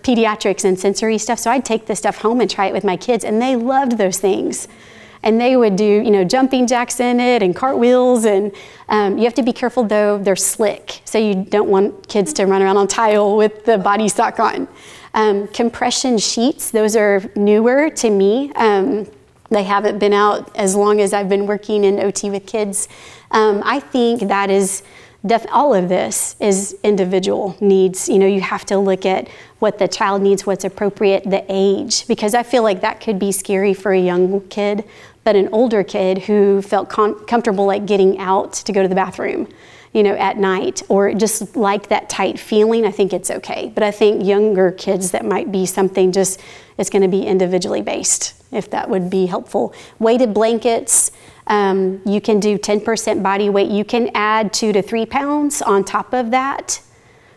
Speaker 2: pediatrics and sensory stuff. So I'd take this stuff home and try it with my kids, and they loved those things. And they would do, jumping jacks in it and cartwheels. And you have to be careful, though, they're slick. So you don't want kids to run around on tile with the body sock on. Compression sheets, those are newer to me. They haven't been out as long as I've been working in OT with kids. I think that is all of this is individual needs. You have to look at what the child needs, what's appropriate, the age, because I feel like that could be scary for a young kid, but an older kid who felt comfortable like getting out to go to the bathroom, at night, or just like that tight feeling, I think it's okay. But I think younger kids, that might be something it's going to be individually based, if that would be helpful. Weighted blankets, you can do 10% body weight. You can add 2 to 3 pounds on top of that.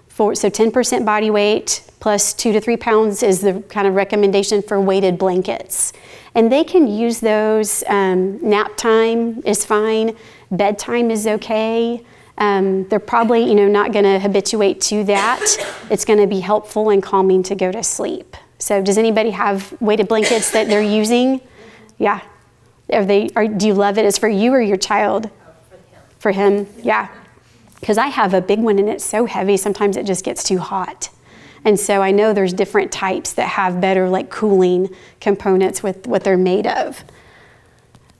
Speaker 2: So 10% body weight plus 2 to 3 pounds is the kind of recommendation for weighted blankets. And they can use those, nap time is fine, bedtime is okay. They're probably, not going to habituate to that. It's going to be helpful and calming to go to sleep. So does anybody have weighted blankets that they're using? Yeah. Do you love it? Is for you or your child? For him, yeah. Because I have a big one and it's so heavy, sometimes it just gets too hot. And so I know there's different types that have better like cooling components with what they're made of.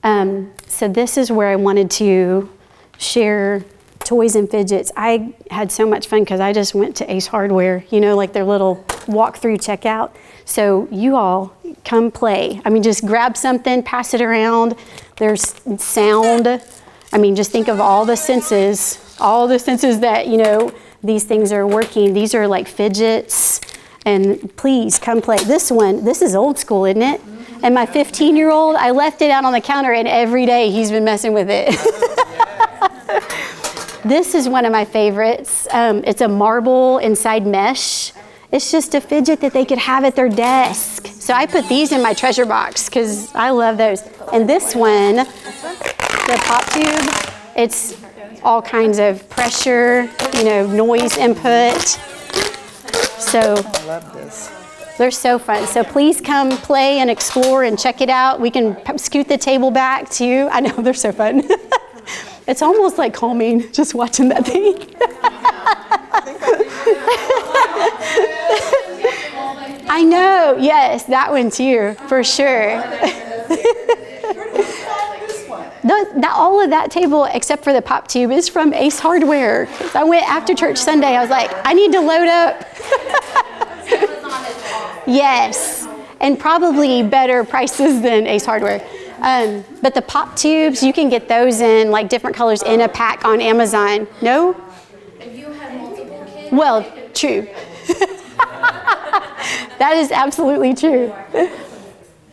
Speaker 2: So this is where I wanted to share toys and fidgets. I had so much fun because I just went to Ace Hardware, like their little walk-through checkout. So you all come play. Just grab something, pass it around. There's sound. Just think of all the senses that, these things are working. These are like fidgets And please come play. This is old school, isn't it? And my 15-year-old, I left it out on the counter, and every day he's been messing with it. This is one of my favorites. It's a marble inside mesh. It's just a fidget that they could have at their desk. So I put these in my treasure box because I love those. And this one, the pop tube, it's all kinds of pressure, noise input. So
Speaker 4: I love this.
Speaker 2: they're so fun. So please come play and explore and check it out. We can scoot the table back to you. I know, they're so fun. It's almost like calming just watching that thing. I know, yes, that one too, for sure. All of that table, except for the pop tube, is from Ace Hardware. I went after church Sunday, I was like, I need to load up. Yes, and probably better prices than Ace Hardware. But the pop tubes, you can get those in like different colors in a pack on Amazon. No?
Speaker 3: If you have multiple kids.
Speaker 2: Well, true. That is absolutely true.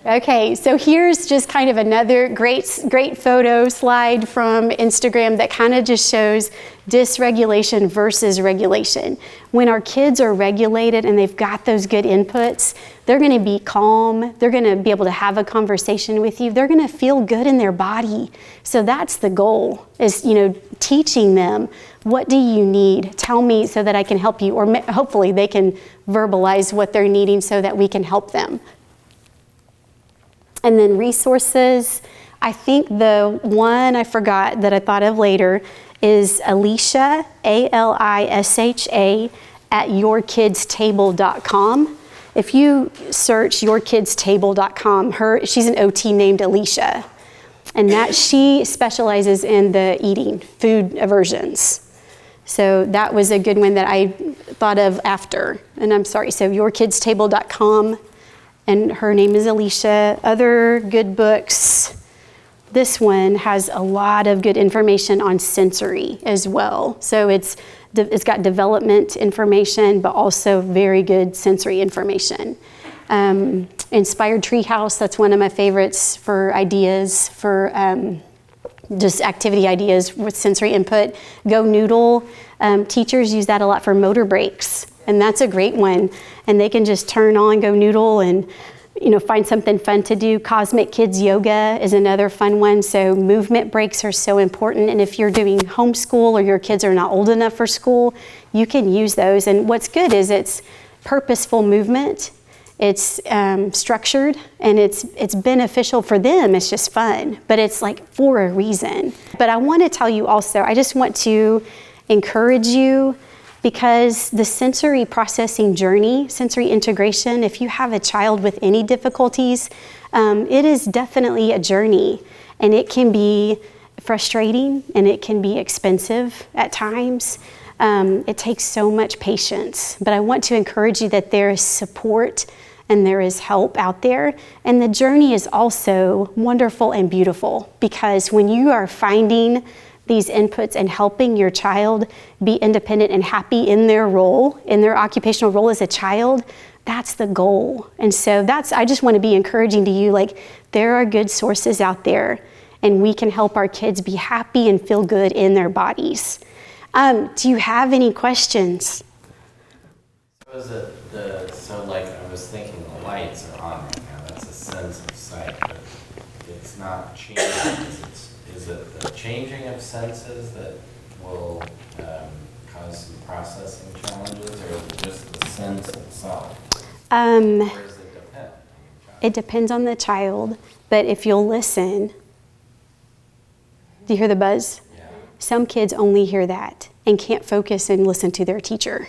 Speaker 2: Okay, so here's just kind of another great photo slide from Instagram that kind of just shows dysregulation versus regulation. When our kids are regulated and they've got those good inputs, they're going to be calm, they're going to be able to have a conversation with you, they're going to feel good in their body. So that's the goal, is teaching them, what do you need? Tell me so that I can help you, or hopefully they can verbalize what they're needing so that we can help them. And then resources, I think the one I forgot that I thought of later is Alicia, ALISHA, at yourkidstable.com. If you search yourkidstable.com, she's an OT named Alicia, and that she specializes in the eating, food aversions. So that was a good one that I thought of after, and I'm sorry, so yourkidstable.com. And her name is Alicia. Other good books. This one has a lot of good information on sensory as well. So it's got development information, but also very good sensory information. Inspired Treehouse, that's one of my favorites for ideas, for just activity ideas with sensory input. Go Noodle. Teachers use that a lot for motor breaks. And that's a great one. And they can just turn on Go Noodle and, find something fun to do. Cosmic Kids Yoga is another fun one. So movement breaks are so important. And if you're doing homeschool or your kids are not old enough for school, you can use those. And what's good is it's purposeful movement. It's structured and it's beneficial for them. It's just fun, but it's like for a reason. But I want to tell you also, I just want to encourage you, because the sensory processing journey, sensory integration, if you have a child with any difficulties, it is definitely a journey, and it can be frustrating and it can be expensive at times. It takes so much patience, but I want to encourage you that there is support and there is help out there, and the journey is also wonderful and beautiful, because when you are finding these inputs and helping your child be independent and happy in their role, in their occupational role as a child, that's the goal. And so I just want to be encouraging to you, like, there are good sources out there, and we can help our kids be happy and feel good in their bodies. Do you have any questions?
Speaker 5: I was thinking the lights are on right now. That's a sense of sight, but it's not changing. Is it the changing of senses that will cause some processing challenges, or is it just the sense itself? Or does it depend?
Speaker 2: It depends on the child, but if you'll listen, do you hear the buzz?
Speaker 5: Yeah.
Speaker 2: Some kids only hear that and can't focus and listen to their teacher.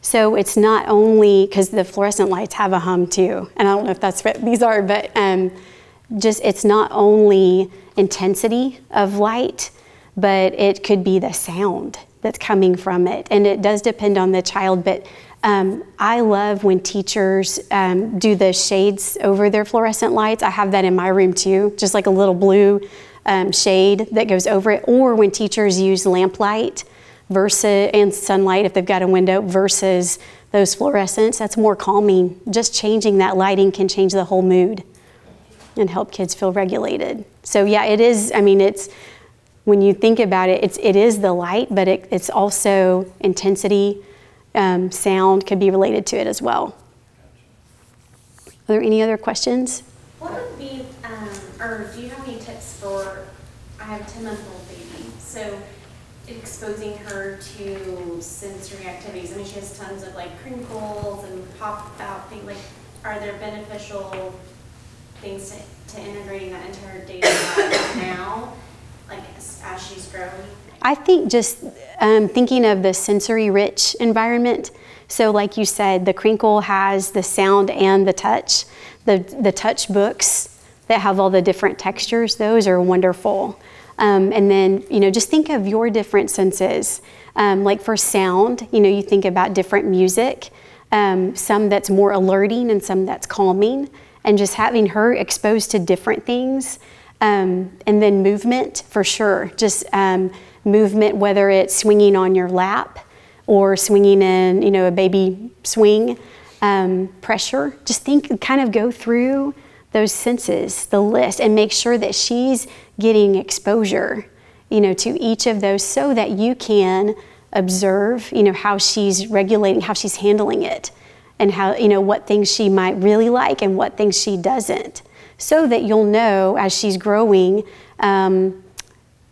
Speaker 2: So it's not only, because the fluorescent lights have a hum too, and I don't know if that's what these are, but it's not only intensity of light, but it could be the sound that's coming from it. And it does depend on the child, but I love when teachers do the shades over their fluorescent lights. I have that in my room too, just like a little blue shade that goes over it. Or when teachers use lamplight and sunlight if they've got a window versus those fluorescents, that's more calming. Just changing that lighting can change the whole mood and help kids feel regulated. So yeah, it is, I mean, it's, when you think about it, it is the light, but it's also intensity, sound could be related to it as well. Are there any other questions?
Speaker 3: What would be, or do you have any tips for, I have a 10-month-old baby, so exposing her to sensory activities? I mean, she has tons of like crinkles and pop out things. Like, are there beneficial things to integrating that into her daily life now, like as she's growing?
Speaker 2: I think just thinking of the sensory-rich environment. So like you said, the crinkle has the sound and the touch. The touch books that have all the different textures, those are wonderful. And then, just think of your different senses. Like for sound, you think about different music, some that's more alerting and some that's calming, and just having her exposed to different things. And then movement, for sure. Just movement, whether it's swinging on your lap or swinging in, a baby swing. Pressure, just kind of go through those senses, the list, and make sure that she's getting exposure, to each of those so that you can observe, how she's regulating, how she's handling it, and how, what things she might really like and what things she doesn't, so that you'll know as she's growing,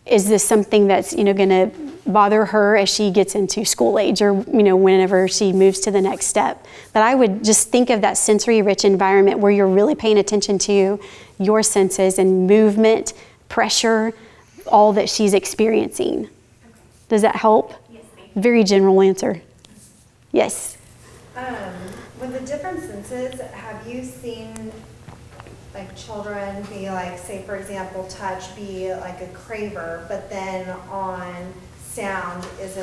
Speaker 2: is this something that's, going to bother her as she gets into school age or, whenever she moves to the next step. But I would just think of that sensory-rich environment where you're really paying attention to your senses and movement, pressure, all that she's experiencing. Okay. Does that help?
Speaker 3: Yes, thank you.
Speaker 2: Very general answer. Yes?
Speaker 4: With the different senses, have you seen like children be like, say for example, touch be like a craver, but then on sound is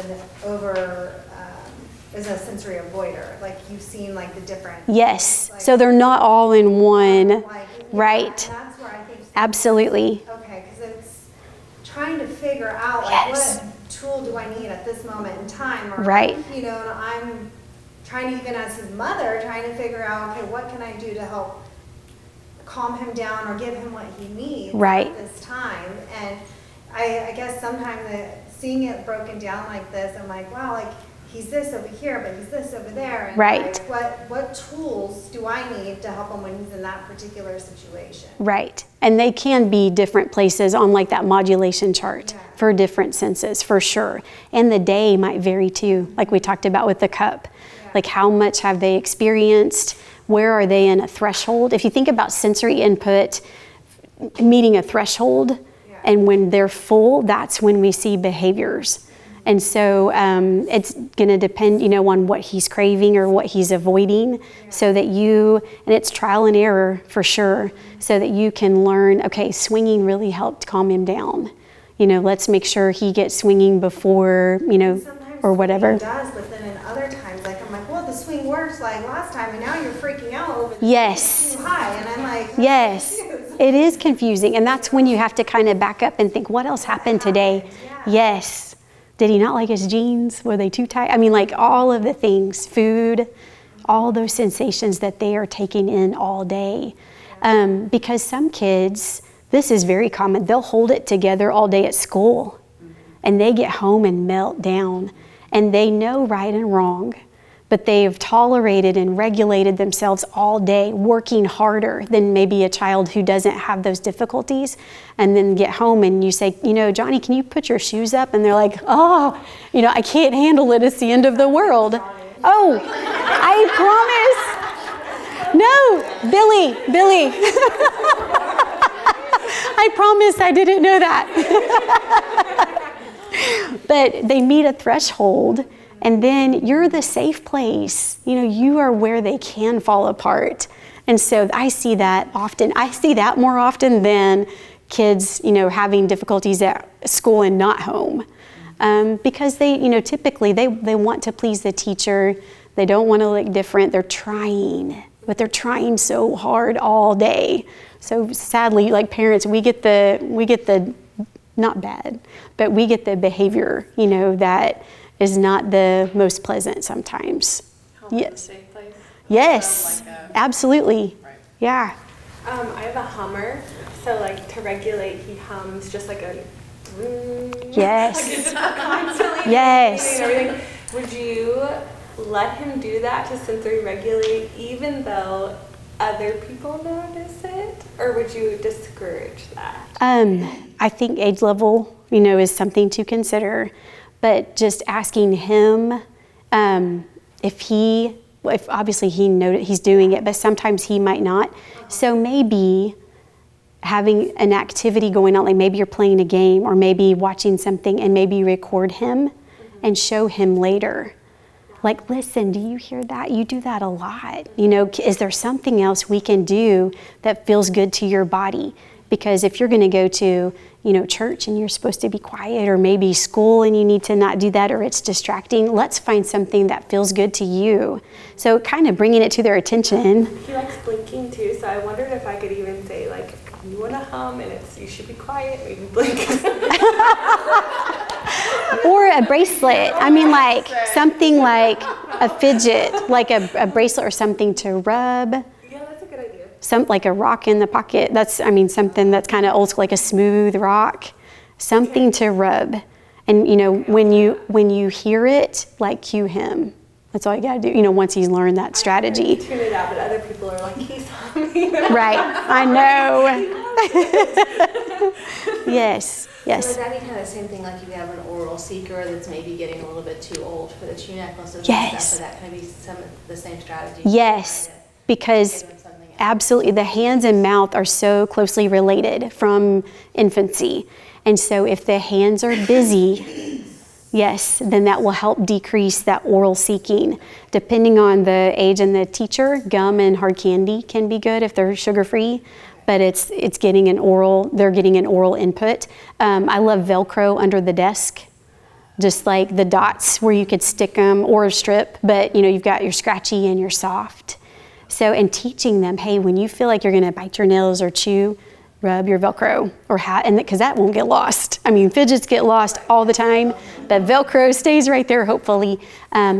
Speaker 4: is a sensory avoider? Like you've seen like the different.
Speaker 2: Yes.
Speaker 4: Like,
Speaker 2: so they're not all in one.
Speaker 4: like,
Speaker 2: right.
Speaker 4: And that's where I think.
Speaker 2: Absolutely.
Speaker 4: Okay, because it's trying to figure out like
Speaker 2: Yes.
Speaker 4: what tool do I need at this moment in time, or
Speaker 2: Right.
Speaker 4: and I'm trying to, even as his mother, trying to figure out, okay, what can I do to help calm him down or give him what he needs
Speaker 2: Right.
Speaker 4: at this time. And I guess sometimes seeing it broken down like this, I'm like, wow, like he's this over here, but he's this over there. And
Speaker 2: Right.
Speaker 4: like, what tools do I need to help him when he's in that particular situation?
Speaker 2: Right. And they can be different places on like that modulation chart
Speaker 4: Yeah.
Speaker 2: for different senses, for sure. And the day might vary too, like we talked about with the cup.
Speaker 4: Yeah.
Speaker 2: Like how much have they experienced? Where are they in a threshold? If you think about sensory input meeting a threshold,
Speaker 4: Yeah.
Speaker 2: and when they're full, that's when we see behaviors. And so it's going to depend, on what he's craving or what he's avoiding, so that and it's trial and error for sure, so that you can learn, okay, swinging really helped calm him down. Let's make sure he gets swinging before,
Speaker 4: Sometimes
Speaker 2: or whatever.
Speaker 4: It does, but then in other times, like I'm like, well, the swing works like last time, and now you're freaking out over the
Speaker 2: Yes.
Speaker 4: too high, and I'm like,
Speaker 2: Yes, it is confusing. And that's when you have to kind of back up and think, what else happened today?
Speaker 4: Yeah.
Speaker 2: Yes. Did he not like his jeans? Were they too tight? I mean, like all of the things, food, all those sensations that they are taking in all day. Because some kids, this is very common, they'll hold it together all day at school, and they get home and melt down, and they know right and wrong, but they have tolerated and regulated themselves all day, working harder than maybe a child who doesn't have those difficulties, and then get home and you say, Johnny, can you put your shoes up? And they're like, oh, I can't handle it. It's the end of the world. Oh, I promise. No, Billy. I promise I didn't know that. But they meet a threshold, and then you're the safe place. You are where they can fall apart. And so I see that often. I see that more often than kids, having difficulties at school and not home. Because they, typically they want to please the teacher. They don't want to look different. They're trying, but they're trying so hard all day. So sadly, like parents, we get the not bad, but we get the behavior, that is not the most pleasant sometimes. Yes.
Speaker 1: Safe place.
Speaker 2: Yes, absolutely. Yeah.
Speaker 1: I have a hummer, so like to regulate, he hums just like a.
Speaker 2: Yes.
Speaker 1: Like it's constantly
Speaker 2: Yes.
Speaker 1: and everything. Would you let him do that to sensory regulate, even though other people notice it, or would you discourage that?
Speaker 2: I think age level, is something to consider, but just asking him if obviously he's doing it, but sometimes he might not. So maybe having an activity going on, like maybe you're playing a game or maybe watching something, and maybe record him and show him later. Like, listen, do you hear that? You do that a lot. Is there something else we can do that feels good to your body? Because if you're going to go to, church and you're supposed to be quiet, or maybe school and you need to not do that, or it's distracting, let's find something that feels good to you. So kind of bringing it to their attention.
Speaker 1: He likes blinking too, so I wondered if I could even say like, you want to hum and you should be quiet, maybe blink.
Speaker 2: Or a bracelet. I mean, like something like a fidget, like a bracelet or something to rub.
Speaker 1: Yeah, that's a good idea.
Speaker 2: Like a rock in the pocket. Something that's kind of old school, like a smooth rock. Something to rub. And when you hear it, like cue him. That's all you gotta do, once he's learned that strategy.
Speaker 1: Tune it out, but other people are like, he's humming.
Speaker 2: Right, I know. Yes.
Speaker 6: So would that be kind of the same thing, like if you have an oral seeker that's maybe getting a little bit too old for the chew necklaces and
Speaker 2: Yes.
Speaker 6: stuff, would that kind of be some of the same strategy?
Speaker 2: Yes, because
Speaker 6: Give them something else?
Speaker 2: absolutely the hands and mouth are so closely related from infancy. And so if the hands are busy, yes, then that will help decrease that oral seeking. Depending on the age and the teacher, gum and hard candy can be good if they're sugar-free, but they're getting an oral input. I love Velcro under the desk, just like the dots where you could stick them, or a strip, but you've got your scratchy and your soft. So, and teaching them, hey, when you feel like you're gonna bite your nails or chew, rub your Velcro and because that won't get lost. I mean, fidgets get lost all the time, but Velcro stays right there, hopefully.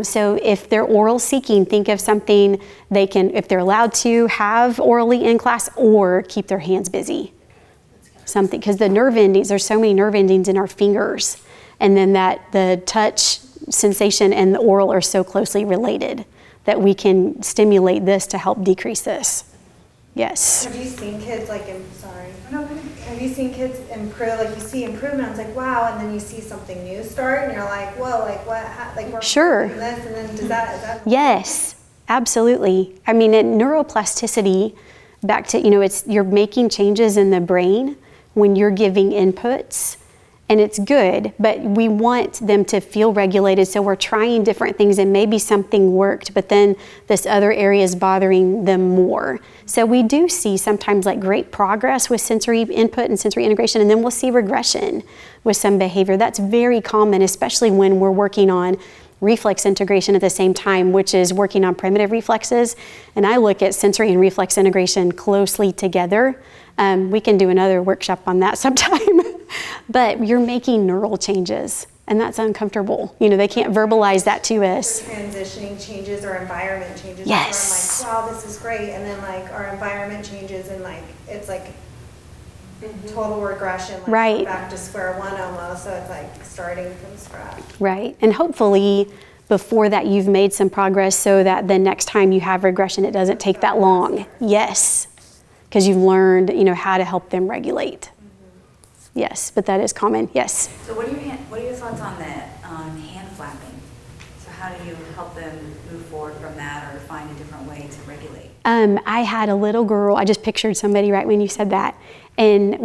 Speaker 2: So if they're oral seeking, think of something they can, if they're allowed to, have orally in class, or keep their hands busy. Something, because the nerve endings, there's so many nerve endings in our fingers, and then the touch sensation and the oral are so closely related that we can stimulate this to help decrease this. Yes.
Speaker 4: Have you seen kids have you seen kids improve, like you see improvement, it's like, wow, and then you see something new start and you're like, whoa, like what, like we're
Speaker 2: Sure.
Speaker 4: doing this, and then is that?
Speaker 2: Yes, absolutely. I mean, in neuroplasticity, back to, you're making changes in the brain when you're giving inputs, and it's good, but we want them to feel regulated, so we're trying different things, and maybe something worked, but then this other area is bothering them more. So we do see sometimes like great progress with sensory input and sensory integration, and then we'll see regression with some behavior. That's very common, especially when we're working on reflex integration at the same time, which is working on primitive reflexes. And I look at sensory and reflex integration closely together. We can do another workshop on that sometime. But you're making neural changes, and that's uncomfortable. They can't verbalize that to us.
Speaker 4: Transitioning changes or environment changes.
Speaker 2: Yes.
Speaker 4: Where I'm like, wow, this is great, and then like our environment changes, and like it's like total regression, like
Speaker 2: Right.
Speaker 4: back to square one almost. So it's like starting from scratch.
Speaker 2: Right, and hopefully before that you've made some progress so that the next time you have regression, it doesn't take that long. Yes, because you've learned, how to help them regulate. Yes, but that is common, yes.
Speaker 7: So what are your thoughts on that, hand flapping? So how do you help them move forward from that, or find a different way to regulate?
Speaker 2: I had a little girl, I just pictured somebody right when you said that, and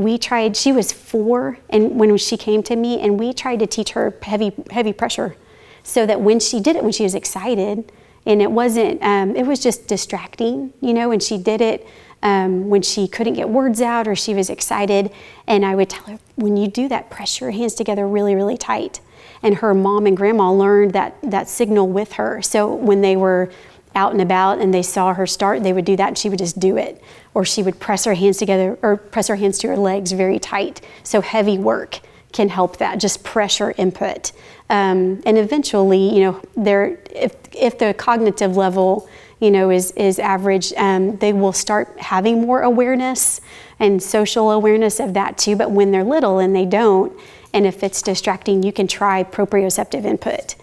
Speaker 2: she was 4, and when she came to me, and we tried to teach her heavy pressure, so that when she did it, when she was excited, and it wasn't, it was just distracting, when she did it, when she couldn't get words out or she was excited, and I would tell her, when you do that, press your hands together really, really tight. And her mom and grandma learned that signal with her. So when they were out and about and they saw her start, they would do that, and she would just do it. Or she would press her hands together, or press her hands to her legs very tight. So heavy work, can help that, just pressure input. And eventually, if the cognitive level, is average, they will start having more awareness and social awareness of that too. But when they're little and they don't, and if it's distracting, you can try proprioceptive input.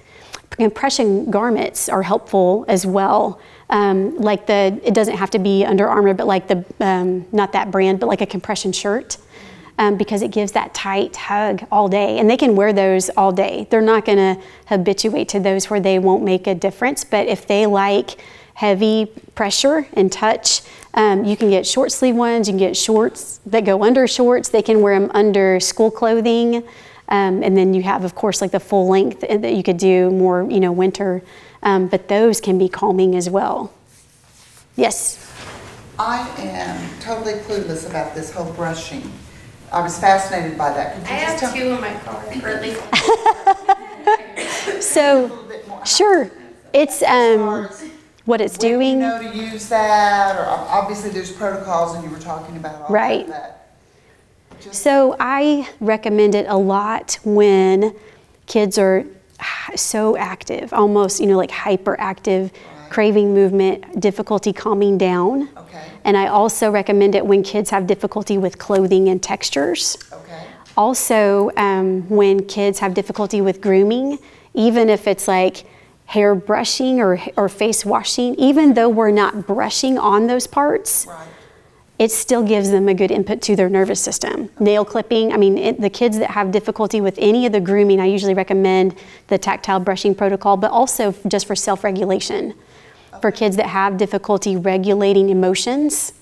Speaker 2: Compression garments are helpful as well. It doesn't have to be Under Armour, but not that brand, but like a compression shirt, because it gives that tight hug all day. And they can wear those all day. They're not going to habituate to those where they won't make a difference. But if they like heavy pressure and touch, you can get short sleeve ones. You can get shorts that go under shorts. They can wear them under school clothing. And then you have, of course, like the full length that you could do more, winter. But those can be calming as well. Yes?
Speaker 8: I am totally clueless about this whole brushing. I was fascinated by that. Could you
Speaker 3: I
Speaker 8: just
Speaker 3: have
Speaker 8: tell
Speaker 3: two in my car, or at least one.
Speaker 2: So,
Speaker 8: a little bit more?
Speaker 2: sure. It's what it's
Speaker 8: When
Speaker 2: doing.
Speaker 8: you know to use that, or obviously there's protocols and you were talking about all
Speaker 2: Right.
Speaker 8: of that. Just-
Speaker 2: So I recommend it a lot when kids are so active, almost, like hyperactive,
Speaker 8: Right.
Speaker 2: craving movement, difficulty calming down.
Speaker 8: Okay,
Speaker 2: And I also recommend it when kids have difficulty with clothing and textures.
Speaker 8: okay,
Speaker 2: Also, when kids have difficulty with grooming, even if it's like hair brushing or face washing, even though we're not brushing on those parts,
Speaker 8: right.
Speaker 2: it still gives them a good input to their nervous system. Nail clipping, the kids that have difficulty with any of the grooming, I usually recommend the tactile brushing protocol, but also just for self-regulation. For kids that have difficulty regulating emotions,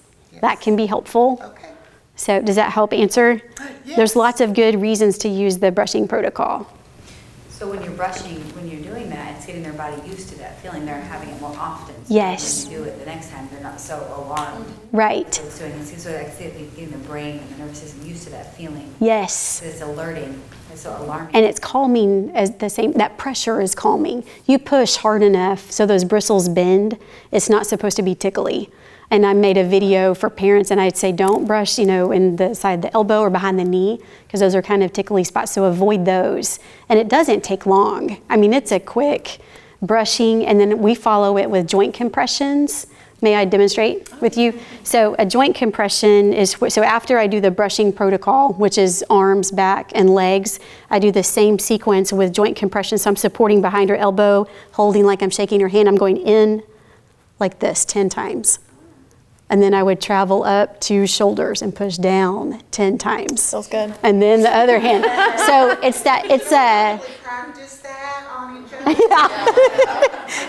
Speaker 2: that can be helpful.
Speaker 8: Okay.
Speaker 2: So does that help answer?
Speaker 8: Yes.
Speaker 2: There's lots of good reasons to use the brushing protocol.
Speaker 7: So when you're brushing, when you're doing that, it's getting their body used to that feeling. They're having it more often. So
Speaker 2: Yes.
Speaker 7: when you do it the next time, they're not so alarmed.
Speaker 2: Right.
Speaker 7: So it's doing, so I see it getting the brain and the nervous system used to that feeling.
Speaker 2: Yes.
Speaker 7: So it's alerting. It's so alarming.
Speaker 2: And it's calming as the same, that pressure is calming. You push hard enough so those bristles bend. It's not supposed to be tickly. And I made a video for parents and I'd say don't brush, in the side of the elbow or behind the knee because those are kind of tickly spots, so avoid those. And it doesn't take long. It's a quick brushing and then we follow it with joint compressions. May I demonstrate with you? So a joint compression is, so after I do the brushing protocol, which is arms, back, and legs, I do the same sequence with joint compression. So I'm supporting behind her elbow, holding like I'm shaking her hand. I'm going in like this 10 times. And then I would travel up to shoulders and push down 10 times.
Speaker 1: Feels good.
Speaker 2: And then the other hand. So it's a,
Speaker 8: Really practice that on each other?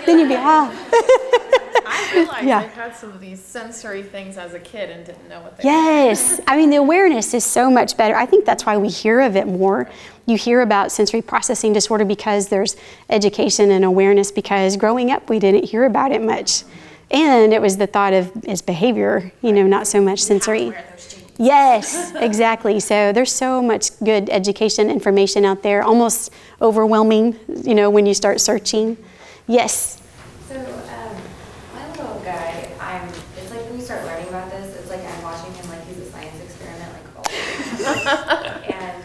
Speaker 2: then you'd be,
Speaker 9: I realized
Speaker 2: Yeah.
Speaker 9: I had some of these sensory things as a kid and didn't know what they
Speaker 2: Yes. The awareness is so much better. I think that's why we hear of it more. You hear about sensory processing disorder because there's education and awareness, because growing up we didn't hear about it much. And it was the thought of its behavior, not so much sensory. Yes, exactly. So there's so much good education information out there, almost overwhelming, when you start searching. Yes.
Speaker 10: So, my little guy, it's like when you start learning about this, it's like I'm watching him like he's a science experiment, like all the time. And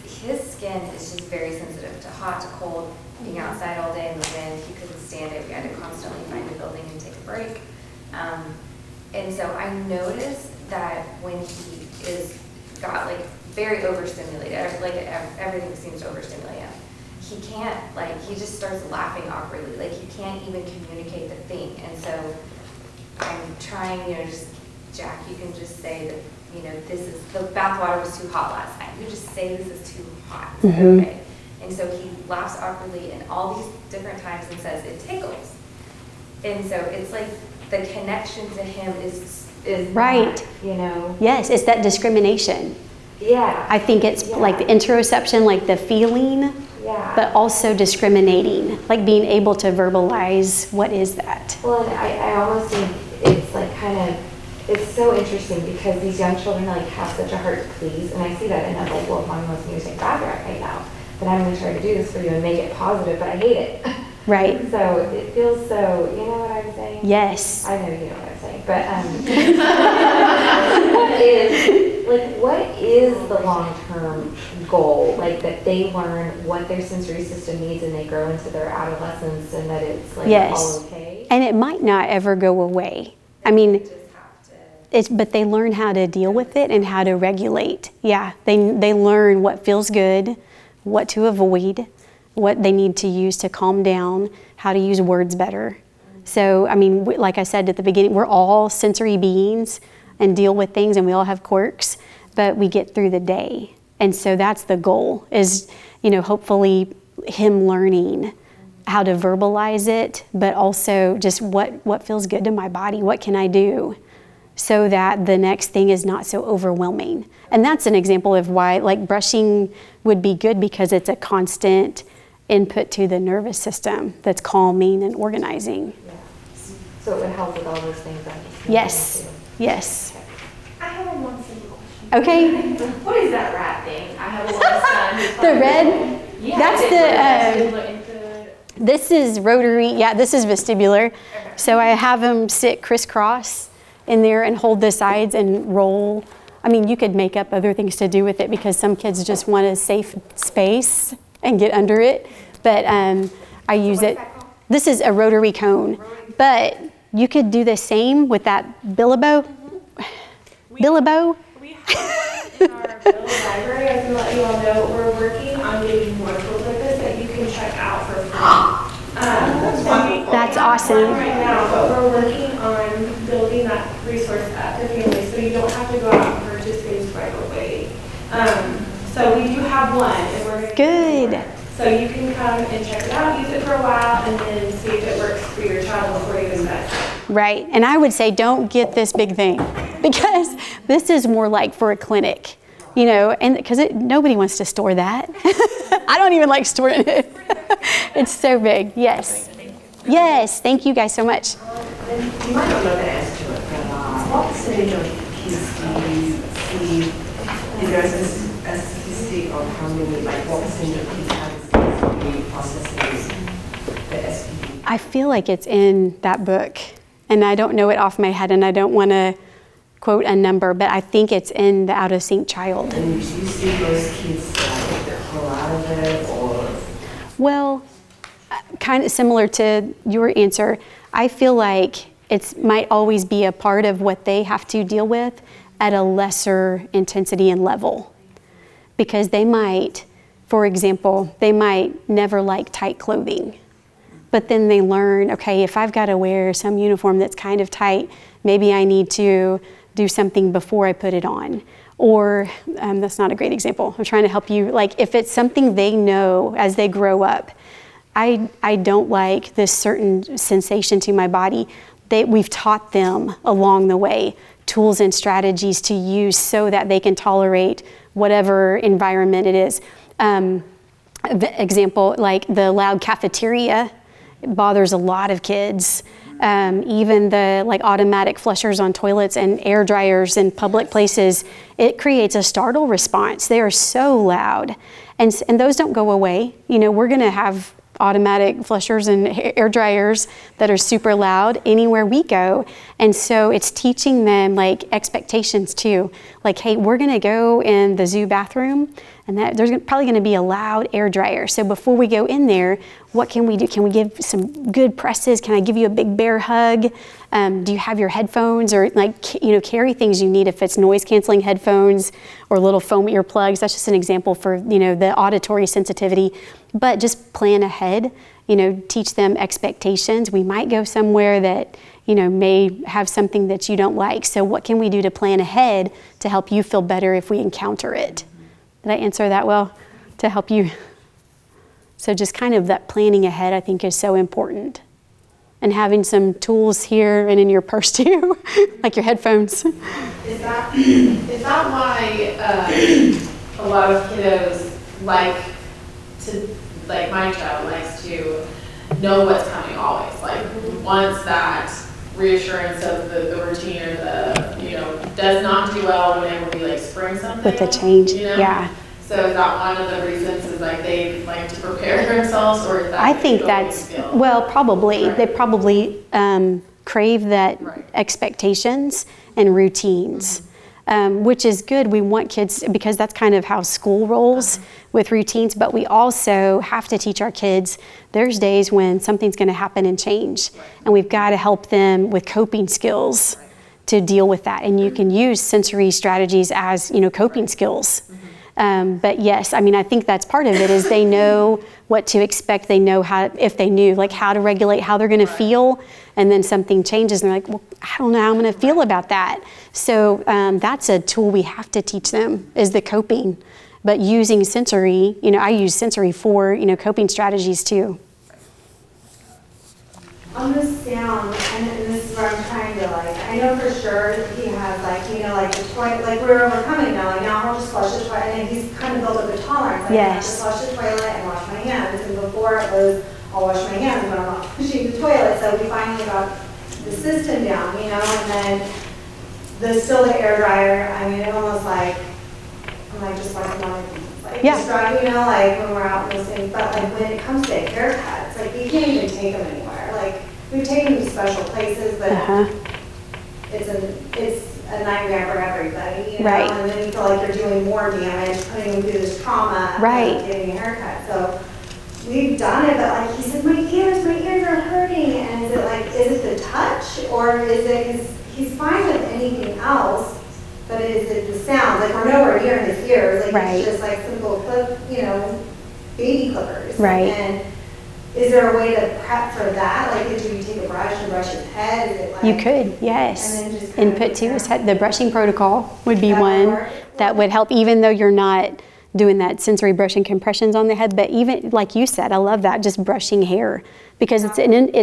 Speaker 10: his skin is just very sensitive to hot, to cold, being outside all day in the wind. He couldn't stand it. We had to constantly find a building and take a break. And so I noticed that when he got like very overstimulated, like everything seems to overstimulate him. He can't, he just starts laughing awkwardly. Like he can't even communicate the thing. And so I'm trying, just, Jack, you can just say that, the bath water was too hot last night. You just say this is too hot. Is that okay? And so he laughs awkwardly and all these different times and says it tickles. And so it's like the connection to him is
Speaker 2: Right.
Speaker 10: not,
Speaker 2: Yes, it's that discrimination.
Speaker 10: Yeah.
Speaker 2: I think it's
Speaker 10: Yeah.
Speaker 2: like the interoception, like the feeling,
Speaker 10: Yeah.
Speaker 2: but also discriminating, like being able to verbalize what is that.
Speaker 10: Well, and I almost think it's like it's so interesting because these young children have such a heart to please, and I see that and I'm like, well, Mommy wants me to take bath right now, but I'm going to try to do this for you and make it positive, but I hate it.
Speaker 2: Right.
Speaker 10: So it feels so, you know what I'm saying?
Speaker 2: Yes.
Speaker 10: I know you know what I'm saying, but what is the long-term goal? Like that they learn what their sensory system needs and they grow into their adolescence and that it's like
Speaker 2: Yes.
Speaker 10: all okay?
Speaker 2: And it might not ever go away. I mean,
Speaker 10: Just have to.
Speaker 2: but they learn how to deal with it and how to regulate. Yeah, they learn what feels good, what to avoid, what they need to use to calm down, how to use words better. So, I mean, like I said at the beginning, we're all sensory beings and deal with things, and we all have quirks, but we get through the day. And so that's the goal, is, hopefully him learning how to verbalize it, but also just what feels good to my body, what can I do, so that the next thing is not so overwhelming. And that's an example of why, like, brushing would be good, because it's a constant input to the nervous system that's calming and organizing.
Speaker 10: Yeah. So it would help with all those things that
Speaker 2: Yes, yes.
Speaker 3: I have one simple question.
Speaker 2: Okay,
Speaker 3: What is that rat thing? I have a little son who's
Speaker 2: the red,
Speaker 3: Yeah.
Speaker 2: that's
Speaker 3: is it vestibular into-
Speaker 2: this is rotary, yeah, this is vestibular. So I have them sit crisscross in there and hold the sides and roll. I mean, you could make up other things to do with it, because some kids just want a safe space and get under it. But I use it. This is a rotary cone, but you could do the same with that Billabo. Billabo.
Speaker 1: We have one in our Bill library. I can let you all know we're working on getting more tools like this that you can check out for free.
Speaker 2: That's awesome.
Speaker 1: Right now, but we're working on building that resource up to families, so you don't have to go out and purchase things right away. So we do have one, and we're gonna
Speaker 2: Good.
Speaker 1: get more. So you can come and check it out, use it for a while, and then see if it works for your child before you invest.
Speaker 2: Right, and I would say don't get this big thing, because this is more like for a clinic, and because nobody wants to store that. I don't even like storing it. It's so big. Yes. Yes, thank you guys so much.
Speaker 11: You might not know the answer to it, but what percentage of kids do you see, is there a statistic of how many, like what percentage of kids have sensory processing the SPD?
Speaker 2: I feel like it's in that book, and I don't know it off my head, and I don't want to quote a number, but I think it's in the Out of Sync Child.
Speaker 11: And do you see those kids like pull out of it, or?
Speaker 2: Well, kind of similar to your answer, I feel like it might always be a part of what they have to deal with at a lesser intensity and level. Because they might, for example, they might never like tight clothing. But then they learn, okay, if I've got to wear some uniform that's kind of tight, maybe I need to do something before I put it on. Or, that's not a great example. I'm trying to help you. Like, if it's something they know as they grow up, I don't like this certain sensation to my body. We've taught them along the way tools and strategies to use so that they can tolerate whatever environment it is. Example, like the loud cafeteria, it bothers a lot of kids. Even the automatic flushers on toilets and air dryers in public places, it creates a startle response. They are so loud, and those don't go away. We're going to have automatic flushers and air dryers that are super loud anywhere we go. And so it's teaching them expectations too. Hey, we're gonna go in the zoo bathroom, and there's probably gonna be a loud air dryer. So before we go in there, what can we do? Can we give some good presses? Can I give you a big bear hug? Do you have your headphones, or carry things you need if it's noise canceling headphones or little foam earplugs? That's just an example for the auditory sensitivity. But just plan ahead, teach them expectations. We might go somewhere that, may have something that you don't like. So what can we do to plan ahead to help you feel better if we encounter it? Did I answer that well? To help you? So just kind of that planning ahead, I think, is so important. And having some tools here and in your purse too, like your headphones.
Speaker 9: Is that why a lot of kiddos like my child likes to know what's coming always, wants that reassurance of the routine, or does not do well when we spring something
Speaker 2: With the change, yeah.
Speaker 9: So is that one of the reasons is they like to prepare themselves, or is that
Speaker 2: I think that's, well, probably. Right. They probably crave that expectations and routines. which is good. We want kids, because that's kind of how school rolls with routines, but we also have to teach our kids there's days when something's going to happen and change, and we've got to help them with coping skills to deal with that. And you can use sensory strategies as, coping skills. But yes, I mean, I think that's part of it, is they know what to expect. They know if they knew, like, how to regulate how they're going to feel, and then something changes and they're like, well, I don't know how I'm going to feel about that. So that's a tool we have to teach them, is the coping. But using sensory, I use sensory for, coping strategies too.
Speaker 4: On the sound, and this is where I'm trying to, I know for sure he has, the toilet, we're overcoming now, now I'll just flush the toilet, and he's kind of built up a tolerance. I have to flush the toilet and wash my hands, and before it was, I'll wash my hands when I'm not flushing the toilet, so we finally got the system down, and then still the air dryer, I mean, it almost I'm just just dry, when we're out in those things, but when it comes to haircuts, you can't even take them anywhere. We've taken them to special places, but it's a nightmare for everybody,
Speaker 2: Right.
Speaker 4: And then you feel like you're doing more damage, putting them through this trauma of getting a haircut. So we've done it, but he said, my ears are hurting. And is it the touch, or is it, because he's fine with anything else, but is it the sound? We're nowhere near his ears. It's just simple baby clippers.
Speaker 2: Right.
Speaker 4: And is there a way to prep for that? Do you take a brush and brush his head? Is it
Speaker 2: You could, yes.
Speaker 4: And then just
Speaker 2: Input to his head. The brushing protocol would be one that would help, even though you're not doing that sensory brushing compressions on the head. But even, like you said, I love that, just brushing hair, because it's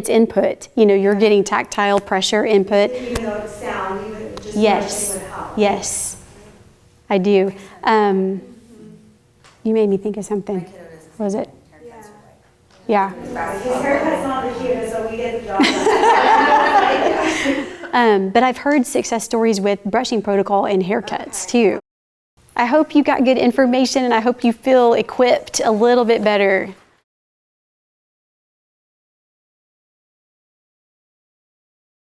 Speaker 2: input. You're getting tactile pressure input.
Speaker 4: Even though it's sound, even just
Speaker 2: Yes.
Speaker 4: brushing would help.
Speaker 2: Yes, I do. You made me think of something. What was it? Yeah.
Speaker 4: His haircut's not the cutest, so we get the job done.
Speaker 2: But I've heard success stories with brushing protocol and haircuts too. I hope you got good information, and I hope you feel equipped a little bit better